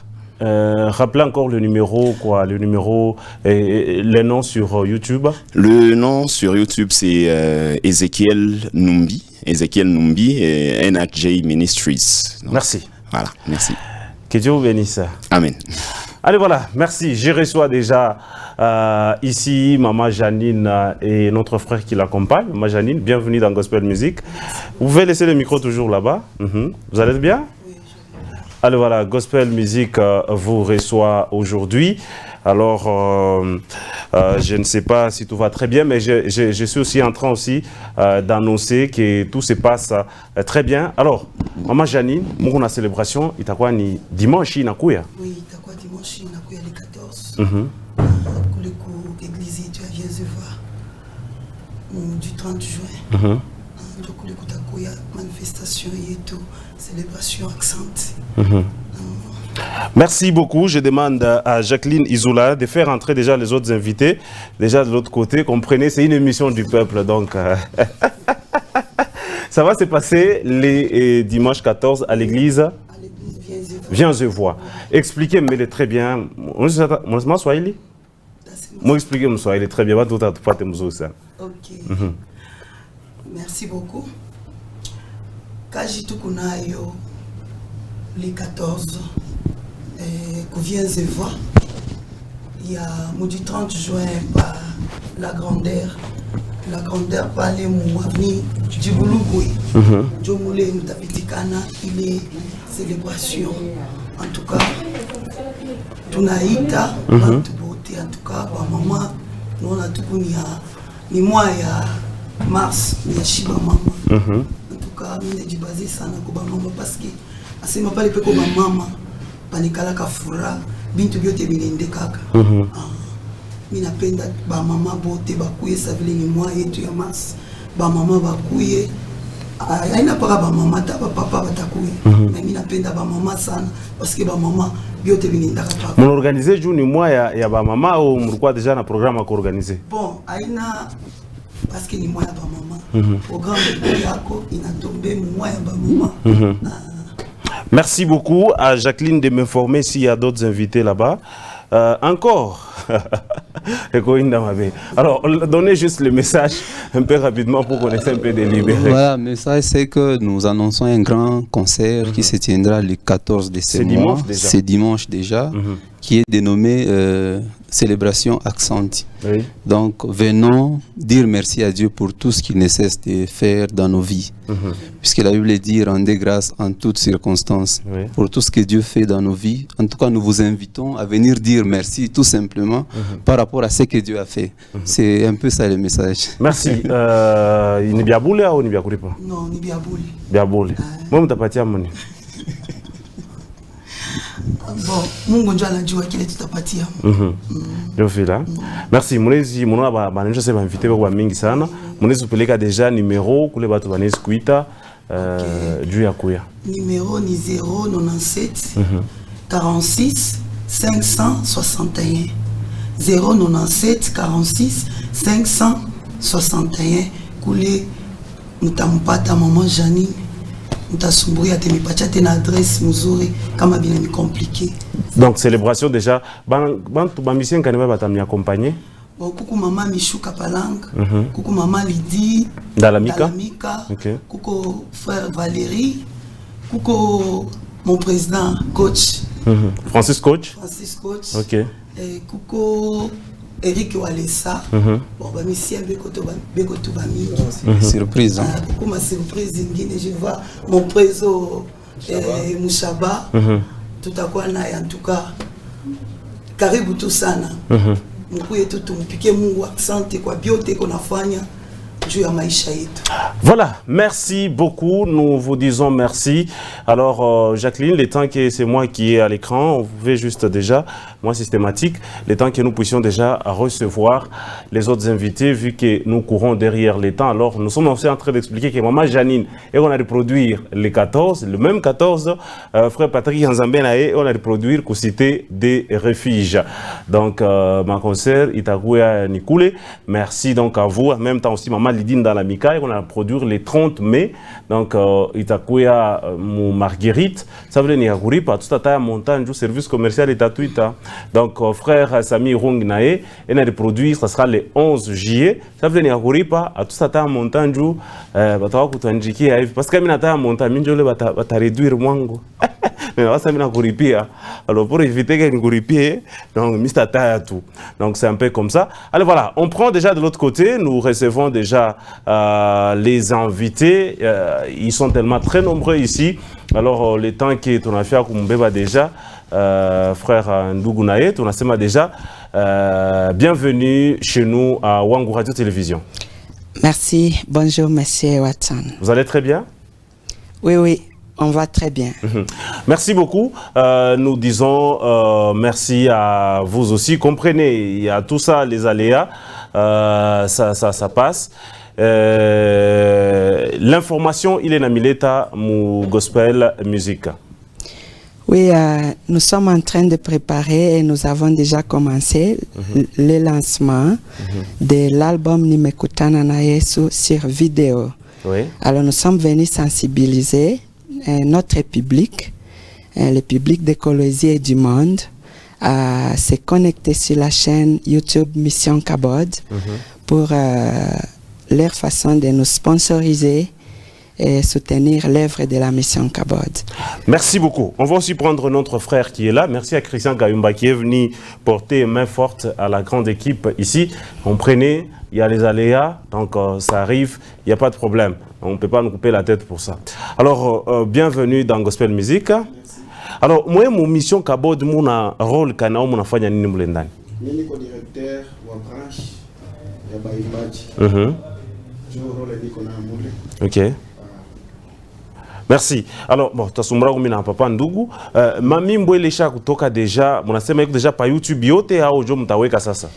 S1: Rappelez encore le numéro, quoi, le numéro et le nom sur YouTube.
S3: Le nom sur YouTube, c'est Ezekiel Numbi. Ezekiel Numbi et NHJ Ministries. Donc,
S1: merci.
S3: Voilà, merci.
S1: Que Dieu vous bénisse.
S3: Amen.
S1: Allez, voilà, merci. Je reçois déjà ici Maman Janine et notre frère qui l'accompagne. Maman Janine, bienvenue dans Gospel Music. Vous pouvez laisser le micro toujours là-bas. Vous allez bien? Oui. Allez, voilà, Gospel Music vous reçoit aujourd'hui. Alors, je ne sais pas si tout va très bien, mais je suis aussi en train aussi d'annoncer que tout se passe très bien. Alors, Maman Janine, mon célébration, il quoi ni dimanche, il nakuya?
S4: Oui, il quoi dimanche, il nakuya les 14. Pour le coup, l'église, tu viens de voir, du 30 juin. Donc, le coup, nakuya manifestation et tout, célébration accent.
S1: Merci beaucoup. Je demande à Jacqueline Izoula de faire entrer déjà les autres invités. Déjà de l'autre côté, comprenez, c'est une émission du peuple. Donc, ça va se passer les dimanche 14 à l'église Viens-je-vois. Expliquez-moi très bien. Moi, Swahili? Moi, expliquez-moi Swahili très bien. Ok.
S4: Merci beaucoup. Kajitukunayo, les 14. Qu'on vient de voir, il y a du 30 juin par la grandeur par les mots avenir du Boulougoui. Djomoulé Mutapitikana, il est célébration. En tout cas, Tunaïta, beauté, en tout cas, maman, nous on a tout pour ni moi, il y a mars, il y a Shiba maman. En tout cas, nous on a basé ça na maman parce que assez m'a pas les peu comme maman. Panikala kafura bintu byote binende kaka mina penda ba mama bote bakuye sa vile ni mwa yetu ya mars ba mama bakuye aina para ba mama ta ba papa batakuye mais mina penda ba mama sana parce que ba mama byote binende kaka
S1: mon organiser jour ni mwa ya ba mama ou mlikuwa déjà na programme ko organiser
S4: bon aina parce que ni mwa ya ba mama programme yako inatombe mwa ya ba mama.
S1: Merci beaucoup à Jacqueline de m'informer s'il y a d'autres invités là-bas. Encore, Alors, donnez juste le message un peu rapidement pour qu'on essaie un peu de libérer.
S5: Voilà, le message c'est que nous annonçons un grand concert qui se tiendra le 14 de ce mois. C'est dimanche déjà, qui est dénommé Célébration Accent.
S1: Oui.
S5: Donc, venons dire merci à Dieu pour tout ce qu'il ne cesse de faire dans nos vies. Puisque la Bible dit rendez grâce en toutes circonstances pour tout ce que Dieu fait dans nos vies. En tout cas, nous vous invitons à venir dire merci tout simplement par rapport à ce que Dieu a fait. C'est un peu ça le message.
S1: Merci. Il n'est bien boulé ou il n'est bien boulé?
S4: Non, il n'est bien boulé.
S1: Bien boulé. Moi, je t'ai pas dit.
S4: Bon, Mungu ndio anajua kile tutapatia.
S1: Ndio vile. Merci. Munezi munona banisha sema invité kwa mingi sana. Munezi upeleka deja numero kule watu banezi kuita juu ya kuya.
S4: Numéro ni 097 46 561. 097 46 561 kule mtampata maman Janine.
S1: Donc célébration déjà mission quand même va accompagner.
S4: Coucou maman Michouka Palang, coucou maman Lydie
S1: Dalamika,
S4: coucou frère Valérie, coucou mon président coach
S1: Francis Coach.
S4: OK. Et coucou Eric Walesa. Bon, bah, monsieur,
S5: surprise.
S4: Coucou ma surprise, je vois mon préso Mouchaba. Tout à quoi, en tout cas, karibu tu sana. Mkuye tu tumpike Mungu asante kwa biote konafanya.
S1: Voilà, merci beaucoup, nous vous disons merci. Alors Jacqueline, le temps que c'est moi qui est à l'écran, vous pouvez juste déjà, moi systématique, le temps que nous puissions déjà recevoir les autres invités, vu que nous courons derrière les temps. Alors nous sommes aussi en train d'expliquer que maman Janine, et on a reproduire les 14, le même 14, frère Patrick Yanzambenae, on a reproduire qu'au cité des refuges. Donc ma concert, Itagouya Nikoulé, merci donc à vous, en même temps aussi maman Lidine dans la Mika, et on a produit le 30 mai, donc Itakuya mon Marguerite, ça veut dire Niaguripa, tout à taille montagne du service commercial et Tatuita. Donc frère Sami Rung Nae, et on a produit, ça sera le 11 juillet, ça veut dire Niaguripa, à tout à taille montagne du Batawa Kutanjiki, parce que Minata montagne, Minjole va réduire Mwango. Alors pour éviter qu'elle gouripie, donc Mr. Tayatou. Donc c'est un peu comme ça. Alors voilà, on prend déjà de l'autre côté, nous recevons déjà les invités. Ils sont tellement très nombreux ici. Alors le temps que tu as fait à Kumbeba déjà, frère Ndougunaye, tu as déjà, bienvenue chez nous à Wangu Radio Télévision.
S6: Merci, bonjour monsieur Watson.
S1: Vous allez très bien?
S6: Oui, oui. On va très bien.
S1: Merci beaucoup. Nous disons merci à vous aussi. Comprenez, il y a tout ça, les aléas, ça passe. L'information, il est dans Mileta, mon gospel musique.
S6: Oui, nous sommes en train de préparer et nous avons déjà commencé le lancement de l'album Nimekutana na Yesu sur vidéo.
S1: Oui.
S6: Alors nous sommes venus sensibiliser notre public, le public de Colosie et du monde, à se connecter sur la chaîne YouTube Mission Kabod pour leur façon de nous sponsoriser et soutenir l'œuvre de la Mission Kabod.
S1: Merci beaucoup. On va aussi prendre notre frère qui est là. Merci à Christian Kayumba qui est venu porter main forte à la grande équipe ici. Comprenez, il y a les aléas, donc ça arrive, il n'y a pas de problème. On ne peut pas nous couper la tête pour ça. Alors, bienvenue dans Gospel Music. Alors, moi, mon mission Kabod, mon rôle, kanao, mon afanya nini mule ndani?
S7: Mimi niko directeur wa branche ya baimbaji. Je rôle niko na mule.
S1: OK. Merci. Alors, bon, tasumura kumina papa ndugu. Mami mbwelesha kutoka deja, mnasema yuko deja pa YouTube yote au jo mtaweka sasa?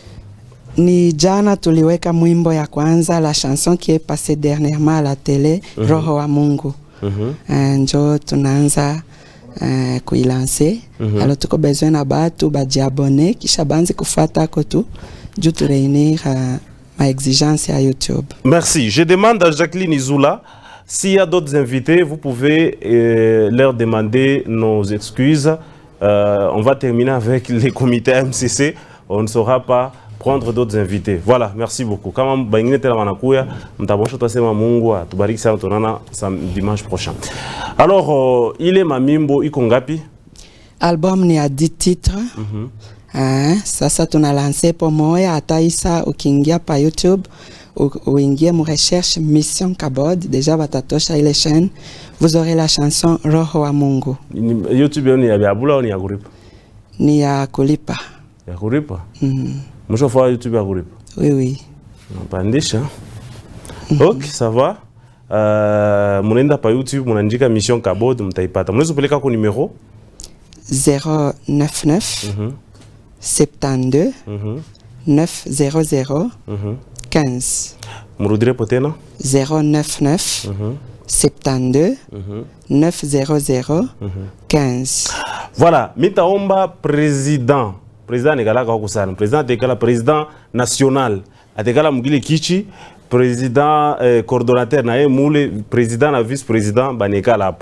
S6: Ni jana tuliweka mwimbo ya kwanza, la chanson qui est passée dernièrement à la télé, Roho wa Mungu. Njo tunaanza kuilancer. Alors tuko besoin na batu bajiabone kisha banzi kufata ko tu ju tu réunir ma exigence à YouTube.
S1: Merci. Je demande à Jacqueline Izoula, s'il y a d'autres invités, vous pouvez leur demander nos excuses. On va terminer avec les comités MCC. On ne saura pas prendre d'autres invités. Voilà, merci beaucoup. Kama bangine tela wanakuya, mtabosha twasema Mungu atubariki sana, tunaona dimanche prochain. Alors, ile mamimbo iko ngapi?
S6: Album ni a 10 titres. Sasa tuna lancé pamoja, hata isa ukiingia pa YouTube uingie mu recherche Mission Kabod, déjà batatosha ile chaîne, vous aurez la chanson Roho wa Mungu.
S1: YouTube ni ya biabula ou ni ya kulipa?
S6: Ni ya kulipa.
S1: Ya kulipa? Mwisho fois YouTube ya kulipa?
S6: Oui, oui.
S1: Napandisha. Ok, ça va. Munaenda pa YouTube, munandika Mission Kabod, mtaipata. Mnaweza kupeleka kwa numero
S6: 099 72 900 15.
S1: Murudire potena
S6: 099 72 900 15.
S1: Voilà, mitaomba président negalaka kusana, président tekala président national, atekala mugile kichi, président coordonnateur na moule, président na vice-président banekala.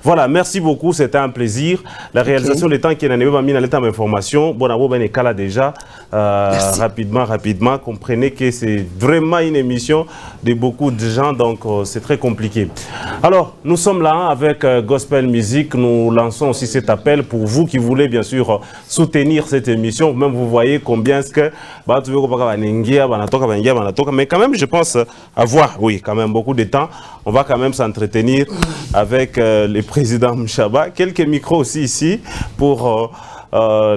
S1: Voilà, merci beaucoup, c'était un plaisir. La réalisation le temps qui n'a pas mis dans l'état d'information, bon abo banekala déjà rapidement, comprenez que c'est vraiment une émission de beaucoup de gens, donc c'est très compliqué. Alors, nous sommes là avec Gospel Music, nous lançons aussi cet appel pour vous qui voulez bien sûr soutenir cette émission, même vous voyez combien est-ce que mais quand même je pense avoir, oui, quand même beaucoup de temps. On va quand même s'entretenir avec le président Mouchaba. Quelques micros aussi ici pour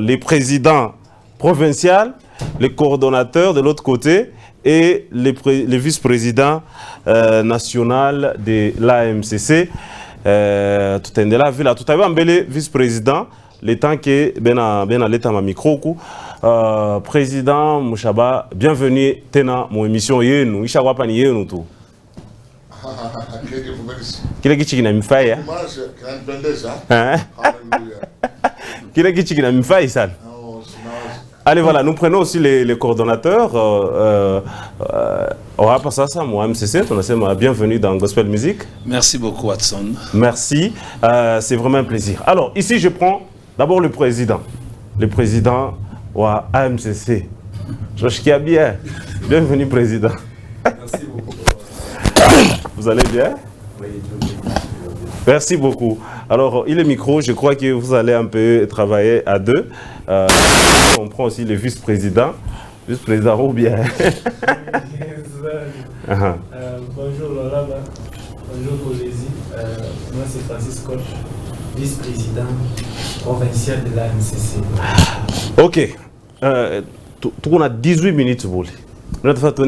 S1: les présidents provinciaux, les coordonnateurs de l'autre côté et les vice-présidents nationaux de l'AMCC. Tout est là, tout à l'heure, vice-président, le temps que ben l'état ma micro président Mouchaba, bienvenue tena mon émission yenu ishakuwa pa ni yenu tu. Kile kichi kinamifai kile kichi kinamifai sana. Allez, voilà, nous prenons aussi les coordonnateurs. On va passer ça, moi, MCC, on a bienvenue dans Gospel Music.
S8: Merci beaucoup, Watson.
S1: Merci, c'est vraiment un plaisir. Alors, ici, je prends d'abord le président wa AMCC. Georges Kiabia, bienvenue, président.
S9: Merci beaucoup.
S1: Vous allez bien?
S9: Oui,
S1: merci beaucoup. Alors, il est micro, je crois que vous allez un peu travailler à deux. On prend aussi le vice-président. Vice-président ou bien?
S9: Bonjour Laura, bonjour Polésie. Moi c'est Francis Koch, vice-président provincial de l'AMCC.
S1: Ok. On a 18 minutes. On a fait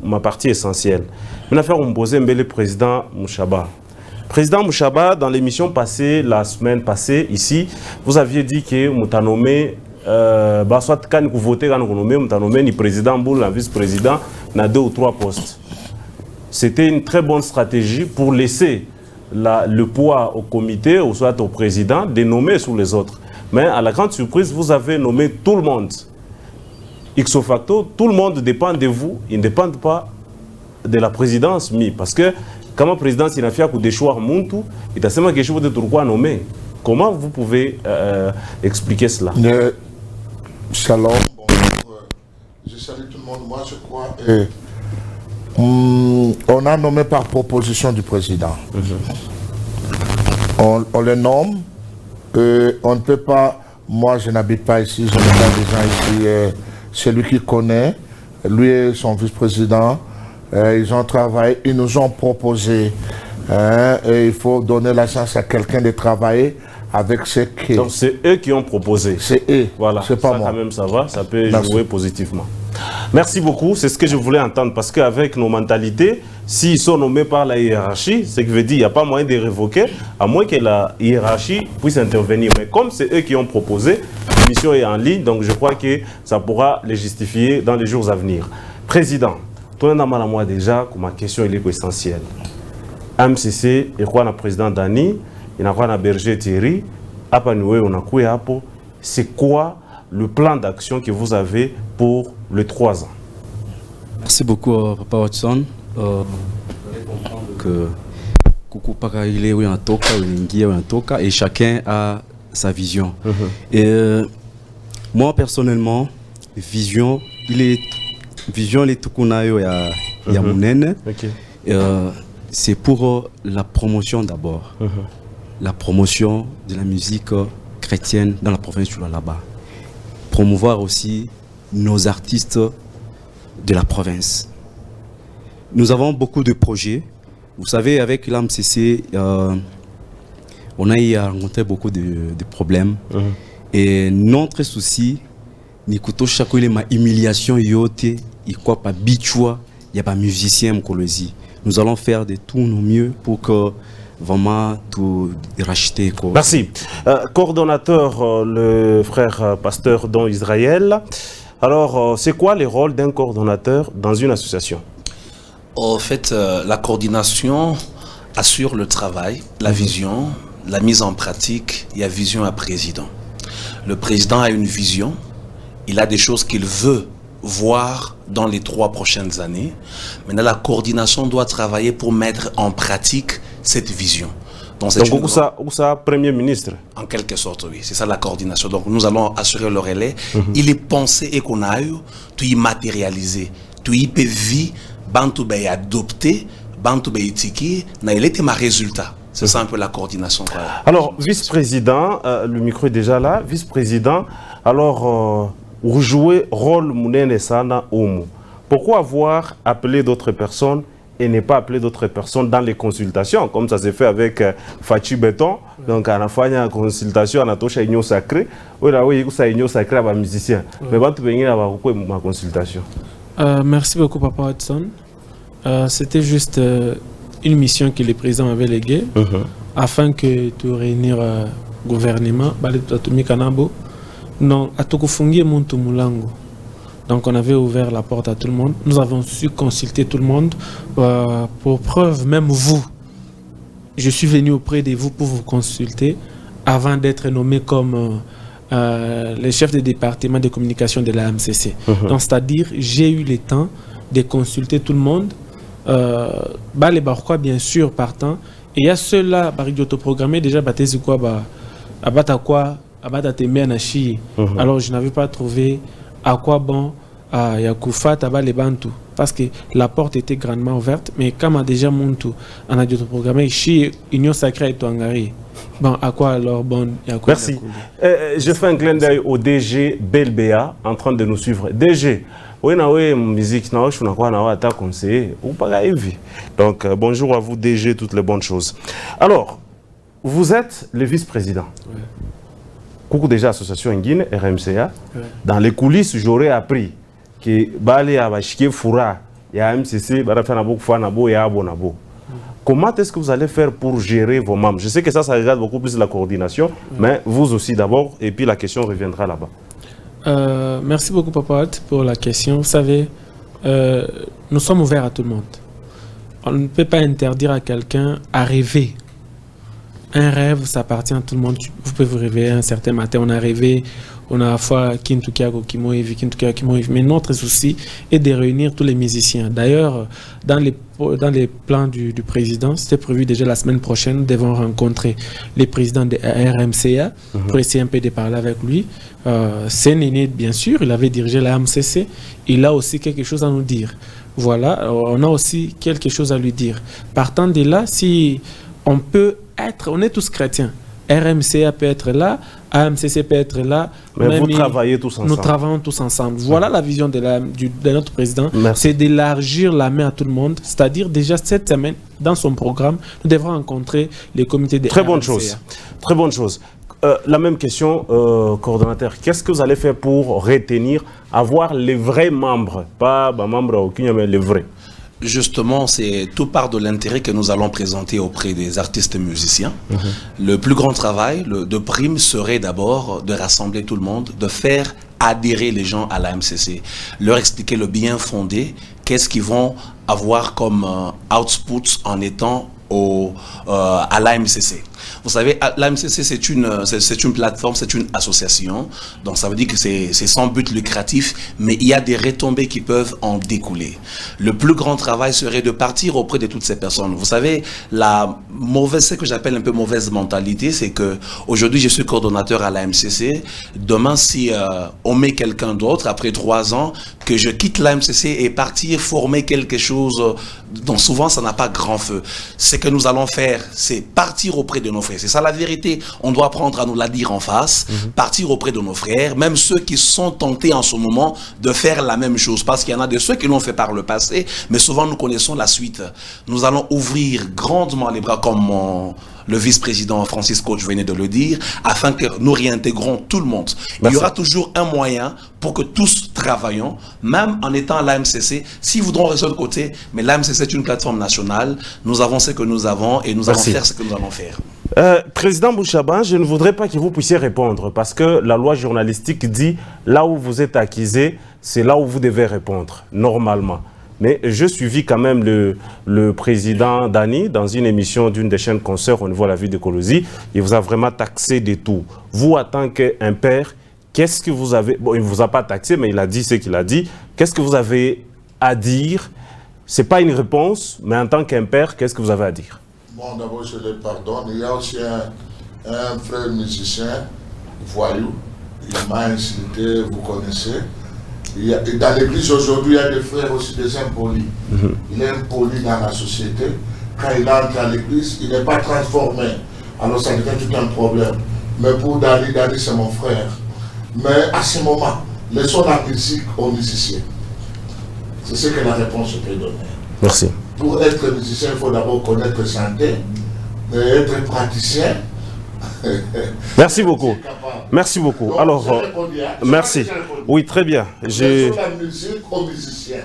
S1: ma partie essentielle. On a fait composer le président Mouchaba. Président Mouchaba, dans l'émission passée, la semaine passée, ici, vous aviez dit que vous avez nommé, soit quand vous votez, quand vous avez nommé ni président Boul, ni vice-président, dans 2 ou 3 postes. C'était une très bonne stratégie pour laisser le poids au comité, ou soit au président, de nommer sur les autres. Mais à la grande surprise, vous avez nommé tout le monde. Ixo facto, tout le monde dépend de vous, il ne dépend pas de la présidence, parce que comme président, il a fait des choix Muntu, il a seulement quelque chose de pourquoi nommer. Comment vous pouvez expliquer cela?
S10: Shalom, bonjour. Je salue tout le monde. Moi, je crois on a nommé par proposition du président. On le nomme. On ne peut pas. Moi, je n'habite pas ici. Je n'ai pas des gens ici. C'est lui qui connaît. Lui et son vice-président. Ils ont travaillé. Ils nous ont proposé. Et il faut donner la chance à quelqu'un de travailler avec ce qui.
S1: Donc c'est eux qui ont proposé.
S10: C'est eux.
S1: Voilà.
S10: C'est pas
S1: ça,
S10: moi.
S1: Quand même, ça va. Ça peut
S10: Merci.
S1: jouer positivement. Merci beaucoup. C'est ce que je voulais entendre parce qu'avec nos mentalités, s'ils sont nommés par la hiérarchie, ce qui veut dire qu'il n'y a pas moyen de révoquer, à moins que la hiérarchie puisse intervenir. Mais comme c'est eux qui ont proposé, l'émission est en ligne, donc je crois que ça pourra les justifier dans les jours à venir. Président, toi, moi déjà, ma question est essentielle. MCC, et quoi, le président Dani, il y a quoi, Berger Thierry, c'est quoi le plan d'action que vous avez pour les 3 ans?
S5: Merci beaucoup, Papa Watson. Vous allez comprendre que Coucou Paka, il est en toka, et chacun a sa vision. Et moi, personnellement, vision,
S8: il est vision les tukunayo ya munene. C'est pour la promotion d'abord. La promotion de la musique chrétienne dans la province du Lualaba. Promouvoir aussi nos artistes de la province. Nous avons beaucoup de projets. Vous savez, avec l'AMCC, on a eu à rencontrer beaucoup de problèmes. Et notre souci, Nikuto Chako, il y a une humiliation, il y a pas bichoua, il y a pas musicien mkolozi. Nous allons faire de tout nos mieux pour que vraiment tout racheter.
S1: Merci. Coordonnateur, le frère pasteur Don Israël. Alors, c'est quoi le rôle d'un coordonnateur dans une association?
S11: En fait, la coordination assure le travail, la vision, la mise en pratique. Il y a vision à président. Le président a une vision. Il a des choses qu'il veut voir dans les 3 prochaines années. Maintenant, la coordination doit travailler pour mettre en pratique cette vision. Donc
S1: où ça, Premier ministre?
S11: En quelque sorte, oui. C'est ça la coordination. Donc, nous allons assurer le relais. Il est pensé et qu'on a eu, tout y matérialiser, tout y peut vivre, bantu bay adopté, bantu bay tiki, na il était ma résultat. C'est ça un peu la coordination.
S1: Alors, vice-président, le micro est déjà là. Vice-président, alors, vous jouez rôle Mounene Sana Omu. Pourquoi avoir appelé d'autres personnes et ne pas appeler d'autres personnes dans les consultations, comme ça s'est fait avec Fachi Béton. Donc, à la fin, il y a une consultation, on a touché une sacrée. Oui, là, oui, il y a une sacrée à musicien. Mais quand tu viens à ma consultation.
S9: Merci beaucoup, Papa Hudson. C'était juste une mission que le président avait léguée afin que tu réunir gouvernement, non, à Tokufungi et Mulango. Donc on avait ouvert la porte à tout le monde. Nous avons su consulter tout le monde. Pour preuve, même vous, je suis venu auprès de vous pour vous consulter avant d'être nommé comme le chef de département de communication de la MCC. Donc c'est-à-dire, j'ai eu le temps de consulter tout le monde. Les Barquois, bien sûr, partant. Et il y a ceux-là, qui autoprogrammés déjà, alors je n'avais pas trouvé à quoi bon Yakoufa Taba les Bantu. Parce que la porte était grandement ouverte, mais comme a déjà Muntu, on a dû programmer chez Union Sacrée et Touangari. Bon, à quoi alors bon
S1: Merci. Je fais un clin d'œil au DG Belbea en train de nous suivre. DG, oui, musique, donc bonjour à vous, DG, toutes les bonnes choses. Alors, vous êtes le vice-président. Coucou déjà association en Guinée, RMCA. Dans les coulisses, j'aurais appris que Bali a Bachike Foura, il y a MCC, Comment est-ce que vous allez faire pour gérer vos membres? Je sais que ça regarde beaucoup plus la coordination, mais vous aussi d'abord, et puis la question reviendra là-bas.
S9: Merci beaucoup, Papa, pour la question. Vous savez, nous sommes ouverts à tout le monde. On ne peut pas interdire à quelqu'un à rêver. Un rêve, ça appartient à tout le monde. Vous pouvez vous réveiller un certain matin. On a rêvé, on a à la fois mais notre souci est de réunir tous les musiciens. D'ailleurs, dans les plans du président, c'était prévu déjà la semaine prochaine, nous devons rencontrer les présidents de RMCA pour essayer un peu de parler avec lui. C'est Néné, bien sûr, il avait dirigé la MCC. Il a aussi quelque chose à nous dire. Voilà, on a aussi quelque chose à lui dire. Partant de là, si on peut être, on est tous chrétiens. RMCA peut être là, AMCC peut être là.
S1: Mais vous travaillez tous ensemble.
S9: Nous travaillons tous ensemble. Voilà la vision de notre président. C'est d'élargir la main à tout le monde. C'est-à-dire déjà cette semaine, dans son programme, nous devrons rencontrer les comités de
S1: RMCA. Très bonne chose. La même question, coordonnateur. Qu'est-ce que vous allez faire pour retenir, avoir les vrais membres? Pas les membres aucun, mais les vrais.
S11: Justement, c'est tout part de l'intérêt que nous allons présenter auprès des artistes et musiciens. Le plus grand travail de prime serait d'abord de rassembler tout le monde, de faire adhérer les gens à la MCC, leur expliquer le bien fondé, qu'est-ce qu'ils vont avoir comme output en étant à la MCC. Vous savez, l'AMCC, c'est une plateforme, c'est une association. Donc, ça veut dire que c'est sans but lucratif, mais il y a des retombées qui peuvent en découler. Le plus grand travail serait de partir auprès de toutes ces personnes. Vous savez, ce que j'appelle un peu mauvaise mentalité, c'est que aujourd'hui, je suis coordonnateur à l'AMCC. Demain, si on met quelqu'un d'autre, après 3 ans, que je quitte l'AMCC et partir former quelque chose dont souvent, ça n'a pas grand feu. Ce que nous allons faire, c'est partir auprès de nos frères. C'est ça la vérité. On doit apprendre à nous la dire en face, partir auprès de nos frères, même ceux qui sont tentés en ce moment de faire la même chose. Parce qu'il y en a de ceux qui l'ont fait par le passé, mais souvent nous connaissons la suite. Nous allons ouvrir grandement les bras comme le vice-président Francis Coach venait de le dire, afin que nous réintégrons tout le monde. Il y aura toujours un moyen pour que tous travaillons, même en étant à l'AMCC, s'ils voudront rester de côté, mais l'AMCC est une plateforme nationale, nous avons ce que nous avons et nous allons faire ce que nous allons faire.
S1: Président Bouchaba, je ne voudrais pas que vous puissiez répondre, parce que la loi journalistique dit, là où vous êtes accusé, c'est là où vous devez répondre, normalement. Mais je suivis quand même le président Dani dans une émission d'une des chaînes consoeurs au niveau de la ville de Kolosi. Il vous a vraiment taxé de tout. Vous, en tant qu'un père, qu'est-ce que vous avez... Bon, il ne vous a pas taxé, mais il a dit ce qu'il a dit. Qu'est-ce que vous avez à dire? Ce n'est pas une réponse, mais en tant qu'un père, qu'est-ce que vous avez à dire?
S10: Bon, d'abord, je le pardonne. Il y a aussi un frère musicien, voyou. Il m'a insulté, vous connaissez. Dans l'église aujourd'hui, il y a des frères aussi, des impolis. Il est impoli dans la société. Quand il entre à l'église, il n'est pas transformé. Alors ça devient tout un problème. Mais pour Dani, Dani c'est mon frère. Mais à ce moment, laissons la musique aux musiciens. C'est ce que la réponse peut donner.
S1: Merci.
S10: Pour être musicien, il faut d'abord connaître santé, être praticien.
S1: Merci beaucoup. Merci beaucoup.
S10: Donc,
S1: alors, merci. Oui, très bien.
S10: Laissons la musique aux musiciens.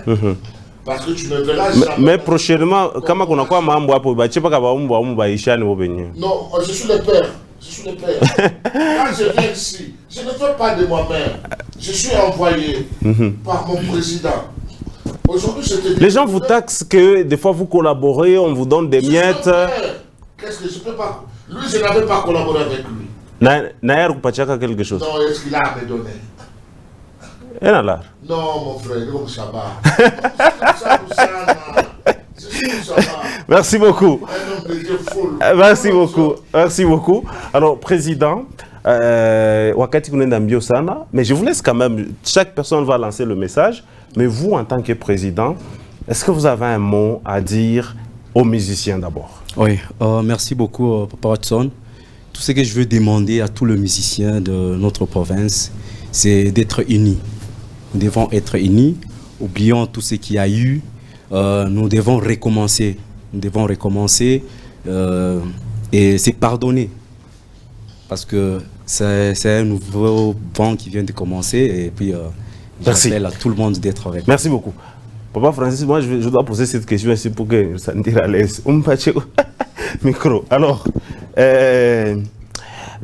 S10: Parce que tu ne verras jamais...
S1: Mais prochainement, comment on a quoi mambo pour ba chepa ka ba umba ba ishani bo benye.
S10: Non, je suis le père. Je suis le père. Quand je viens ici, je ne fais pas de moi-même. Je suis envoyé par mon président. Aujourd'hui, je te dis...
S1: Les gens vous taxent que des fois vous collaborez, on vous donne des miettes.
S10: Qu'est-ce que je peux pas... Lui, je n'avais pas collaboré avec lui.
S1: Nayer Kupachaka quelque chose.
S10: Non, est-ce qu'il a à me donner? Non, mon frère, comme ça
S1: Merci beaucoup. Merci beaucoup. Merci beaucoup. Alors, président, wakati kunenda mbio sana, mais je vous laisse quand même, chaque personne va lancer le message, mais vous, en tant que président, est-ce que vous avez un mot à dire aux musiciens d'abord?
S8: Oui, merci beaucoup, Papa Watson. Tout ce que je veux demander à tous les musiciens de notre province, c'est d'être unis. Nous devons être unis, oublions tout ce qu'il y a eu, nous devons recommencer. Nous devons recommencer et c'est pardonner. Parce que c'est un nouveau vent qui vient de commencer et puis j'appelle à tout le monde d'être avec.
S1: Merci beaucoup. Papa Francis, moi je dois poser cette question ici pour que ça me tire à l'aise. Micro. Alors, il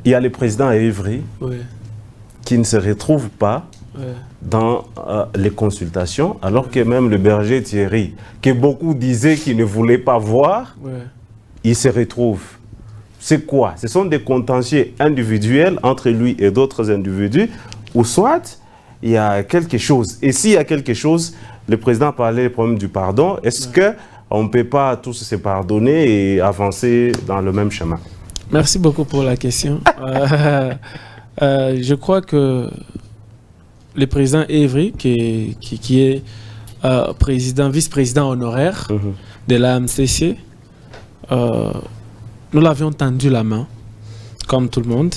S1: y a le président Evry qui ne se retrouve pas dans les consultations, alors que même le berger Thierry, que beaucoup disaient qu'il ne voulait pas voir, il se retrouve. C'est quoi? Ce sont des contentieux individuels entre lui et d'autres individus, ou soit il y a quelque chose. Et s'il y a quelque chose, le président a parlé du problème du pardon. Est-ce qu'on ne peut pas tous se pardonner et avancer dans le même chemin?
S9: Merci beaucoup pour la question. Je crois que le président Evry, qui est vice-président honoraire de l'AMCC, nous l'avions tendu la main, comme tout le monde,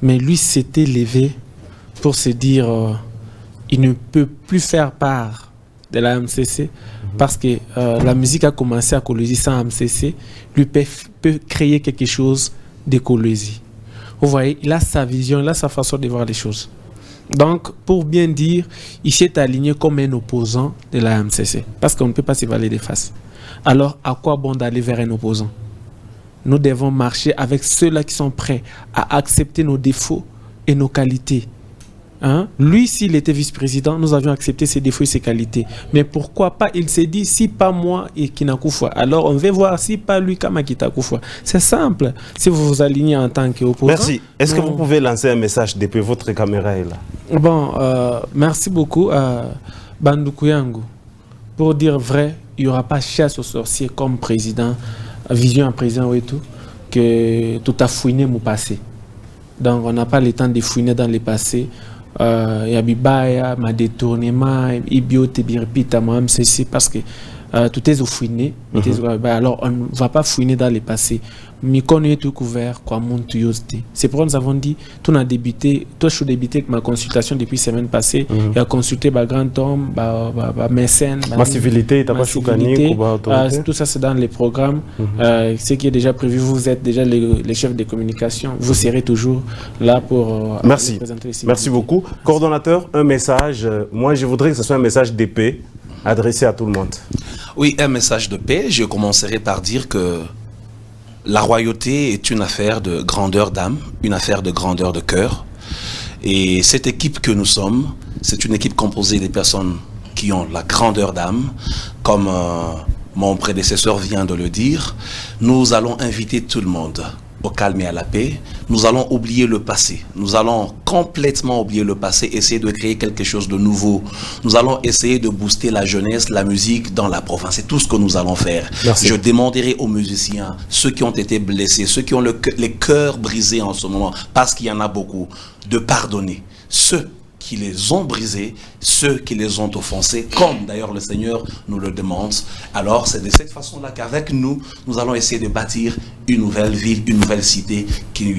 S9: mais lui s'était levé pour se dire il ne peut plus faire part de la MCC parce que la musique a commencé à Kolosi sans MCC, lui peut créer quelque chose de Kolosi. Vous voyez, il a sa vision, il a sa façon de voir les choses. Donc, pour bien dire, il s'est aligné comme un opposant de la MCC parce qu'on ne peut pas s'évaluer des faces. Alors, à quoi bon d'aller vers un opposant? Nous devons marcher avec ceux-là qui sont prêts à accepter nos défauts et nos qualités Hein? Lui, s'il était vice-président, nous avions accepté ses défauts et ses qualités. Mais pourquoi pas? Il s'est dit, si pas moi et Kinakoufwa, alors on va voir si pas lui Kamakitakoufa. C'est simple. Si vous vous alignez en tant qu'opposant.
S1: Merci. Est-ce que vous pouvez lancer un message depuis votre caméra est là?
S9: Bon, merci beaucoup à Bandoukou. Pour dire vrai, il n'y aura pas chasse aux sorciers comme président, vision en président et tout, que tout a fouiné mon passé. Donc on n'a pas le temps de fouiner dans le passé. Il y a bibaya, ma détournement, ibiote, birpita, moi, ceci parce que tout est au fouiner. Alors on ne va pas fouiner dans le passé. Mais qu'on est tout couvert, quoi, mon tuyauté. C'est pourquoi nous avons dit, tout a débuté, toi je suis débuté avec ma consultation depuis la semaine passée. Il a consulté ma grand homme, ma mécène,
S1: ma civilité, t'as pas choukani,
S9: tout ça c'est dans les programmes. Ce qui est déjà prévu, vous êtes déjà les chefs de communication, vous serez toujours là pour
S1: présenter les civilités. Merci beaucoup. Coordonnateur, un message. Moi je voudrais que ce soit un message de paix adressé à tout le monde.
S11: Oui, un message de paix. Je commencerai par dire que la royauté est une affaire de grandeur d'âme, une affaire de grandeur de cœur. Et cette équipe que nous sommes, c'est une équipe composée des personnes qui ont la grandeur d'âme. Comme mon prédécesseur vient de le dire, nous allons inviter tout le monde au calme et à la paix. Nous allons oublier le passé. Nous allons complètement oublier le passé, essayer de créer quelque chose de nouveau. Nous allons essayer de booster la jeunesse, la musique dans la province. C'est tout ce que nous allons faire.
S1: Merci.
S11: Je demanderai aux musiciens, ceux qui ont été blessés, ceux qui ont les cœurs brisés en ce moment, parce qu'il y en a beaucoup, de pardonner ceux qui les ont brisés, ceux qui les ont offensés, comme d'ailleurs le Seigneur nous le demande. Alors c'est de cette façon-là qu'avec nous, nous allons essayer de bâtir une nouvelle ville, une nouvelle cité,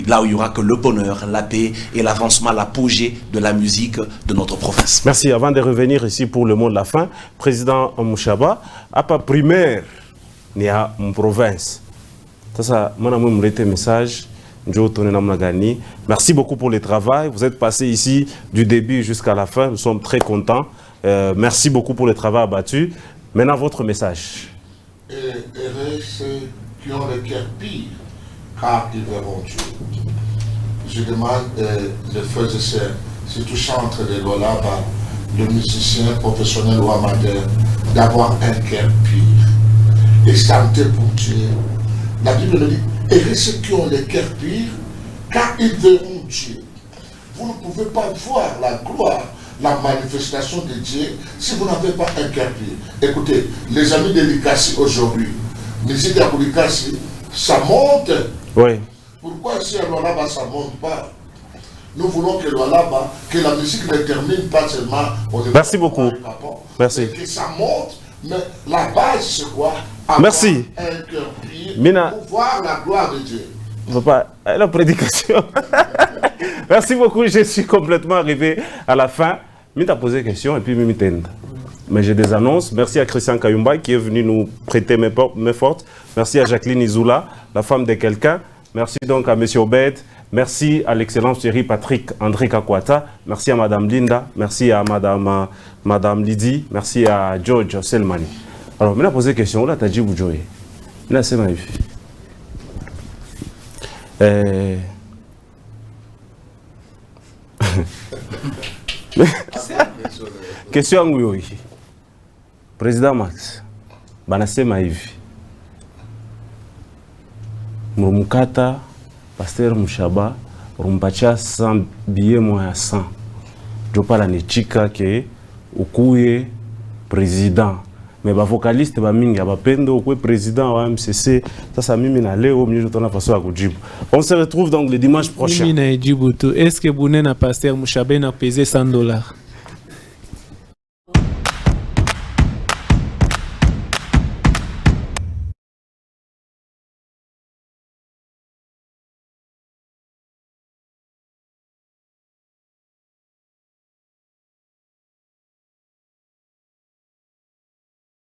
S11: là où il y aura que le bonheur, la paix et l'avancement, l'apogée de la musique de notre province.
S1: Merci. Avant de revenir ici pour le mot de la fin, Président Mouchaba, à pas primaire, ni à une province. Ça, moi, je message. Merci beaucoup pour le travail. Vous êtes passé ici du début jusqu'à la fin. Nous sommes très contents. Merci beaucoup pour le travail abattu. Maintenant, votre message.
S10: Heureux ceux qui ont le cœur pire, car ils verront Dieu. Je demande les frères et sœurs, surtout chantres de Lolaba, de musiciens professionnels ou amateurs, d'avoir un cœur pire et chanter pour Dieu. La Bible nous dit, heureux ceux qui ont le cœur pire, car ils verront Dieu. Vous ne pouvez pas voir la gloire, la manifestation de Dieu si vous n'avez pas un cœur pire. Écoutez, les amis de l'Ikasi aujourd'hui, musique de l'Ikasi, ça monte.
S1: Oui.
S10: Pourquoi si à Lualaba ça ne monte pas? Nous voulons que Lualaba, que la musique ne termine pas seulement au niveau.
S1: Merci beaucoup. Merci.
S10: Que ça monte, mais la base c'est quoi?
S1: Merci.
S10: Un cœur pire
S1: Mina,
S10: pour voir la gloire de Dieu.
S1: Papa, la prédication. Merci beaucoup, je suis complètement arrivé à la fin. Je t'ai posé une question et puis je m'éteins. Mais j'ai des annonces. Merci à Christian Kayumba qui est venu nous prêter main forte. Merci à Jacqueline Izoula, la femme de quelqu'un. Merci donc à M. Obed. Merci à l'excellence chérie Patrick André Kakwata. Merci à Mme Linda. Merci à Mme Lydie. Merci à George Selmani. Alors, je vais poser une question. Là, tu as dit Boudjoué. Là, c'est ma vie. Question oui. Président Max, banasema hivi. Murumukata, Pasteur Mouchaba, rumpacha 100 billets moins 100. Je parle à Nechika ke ukuye président. Mais les vocalistes pendo président wa MCC ça mimi na leo mimi tuna façon à kujibu. On se retrouve donc le dimanche prochain.
S9: Est-ce que Bounena Pasteur Mouchaba n'a pesé $100?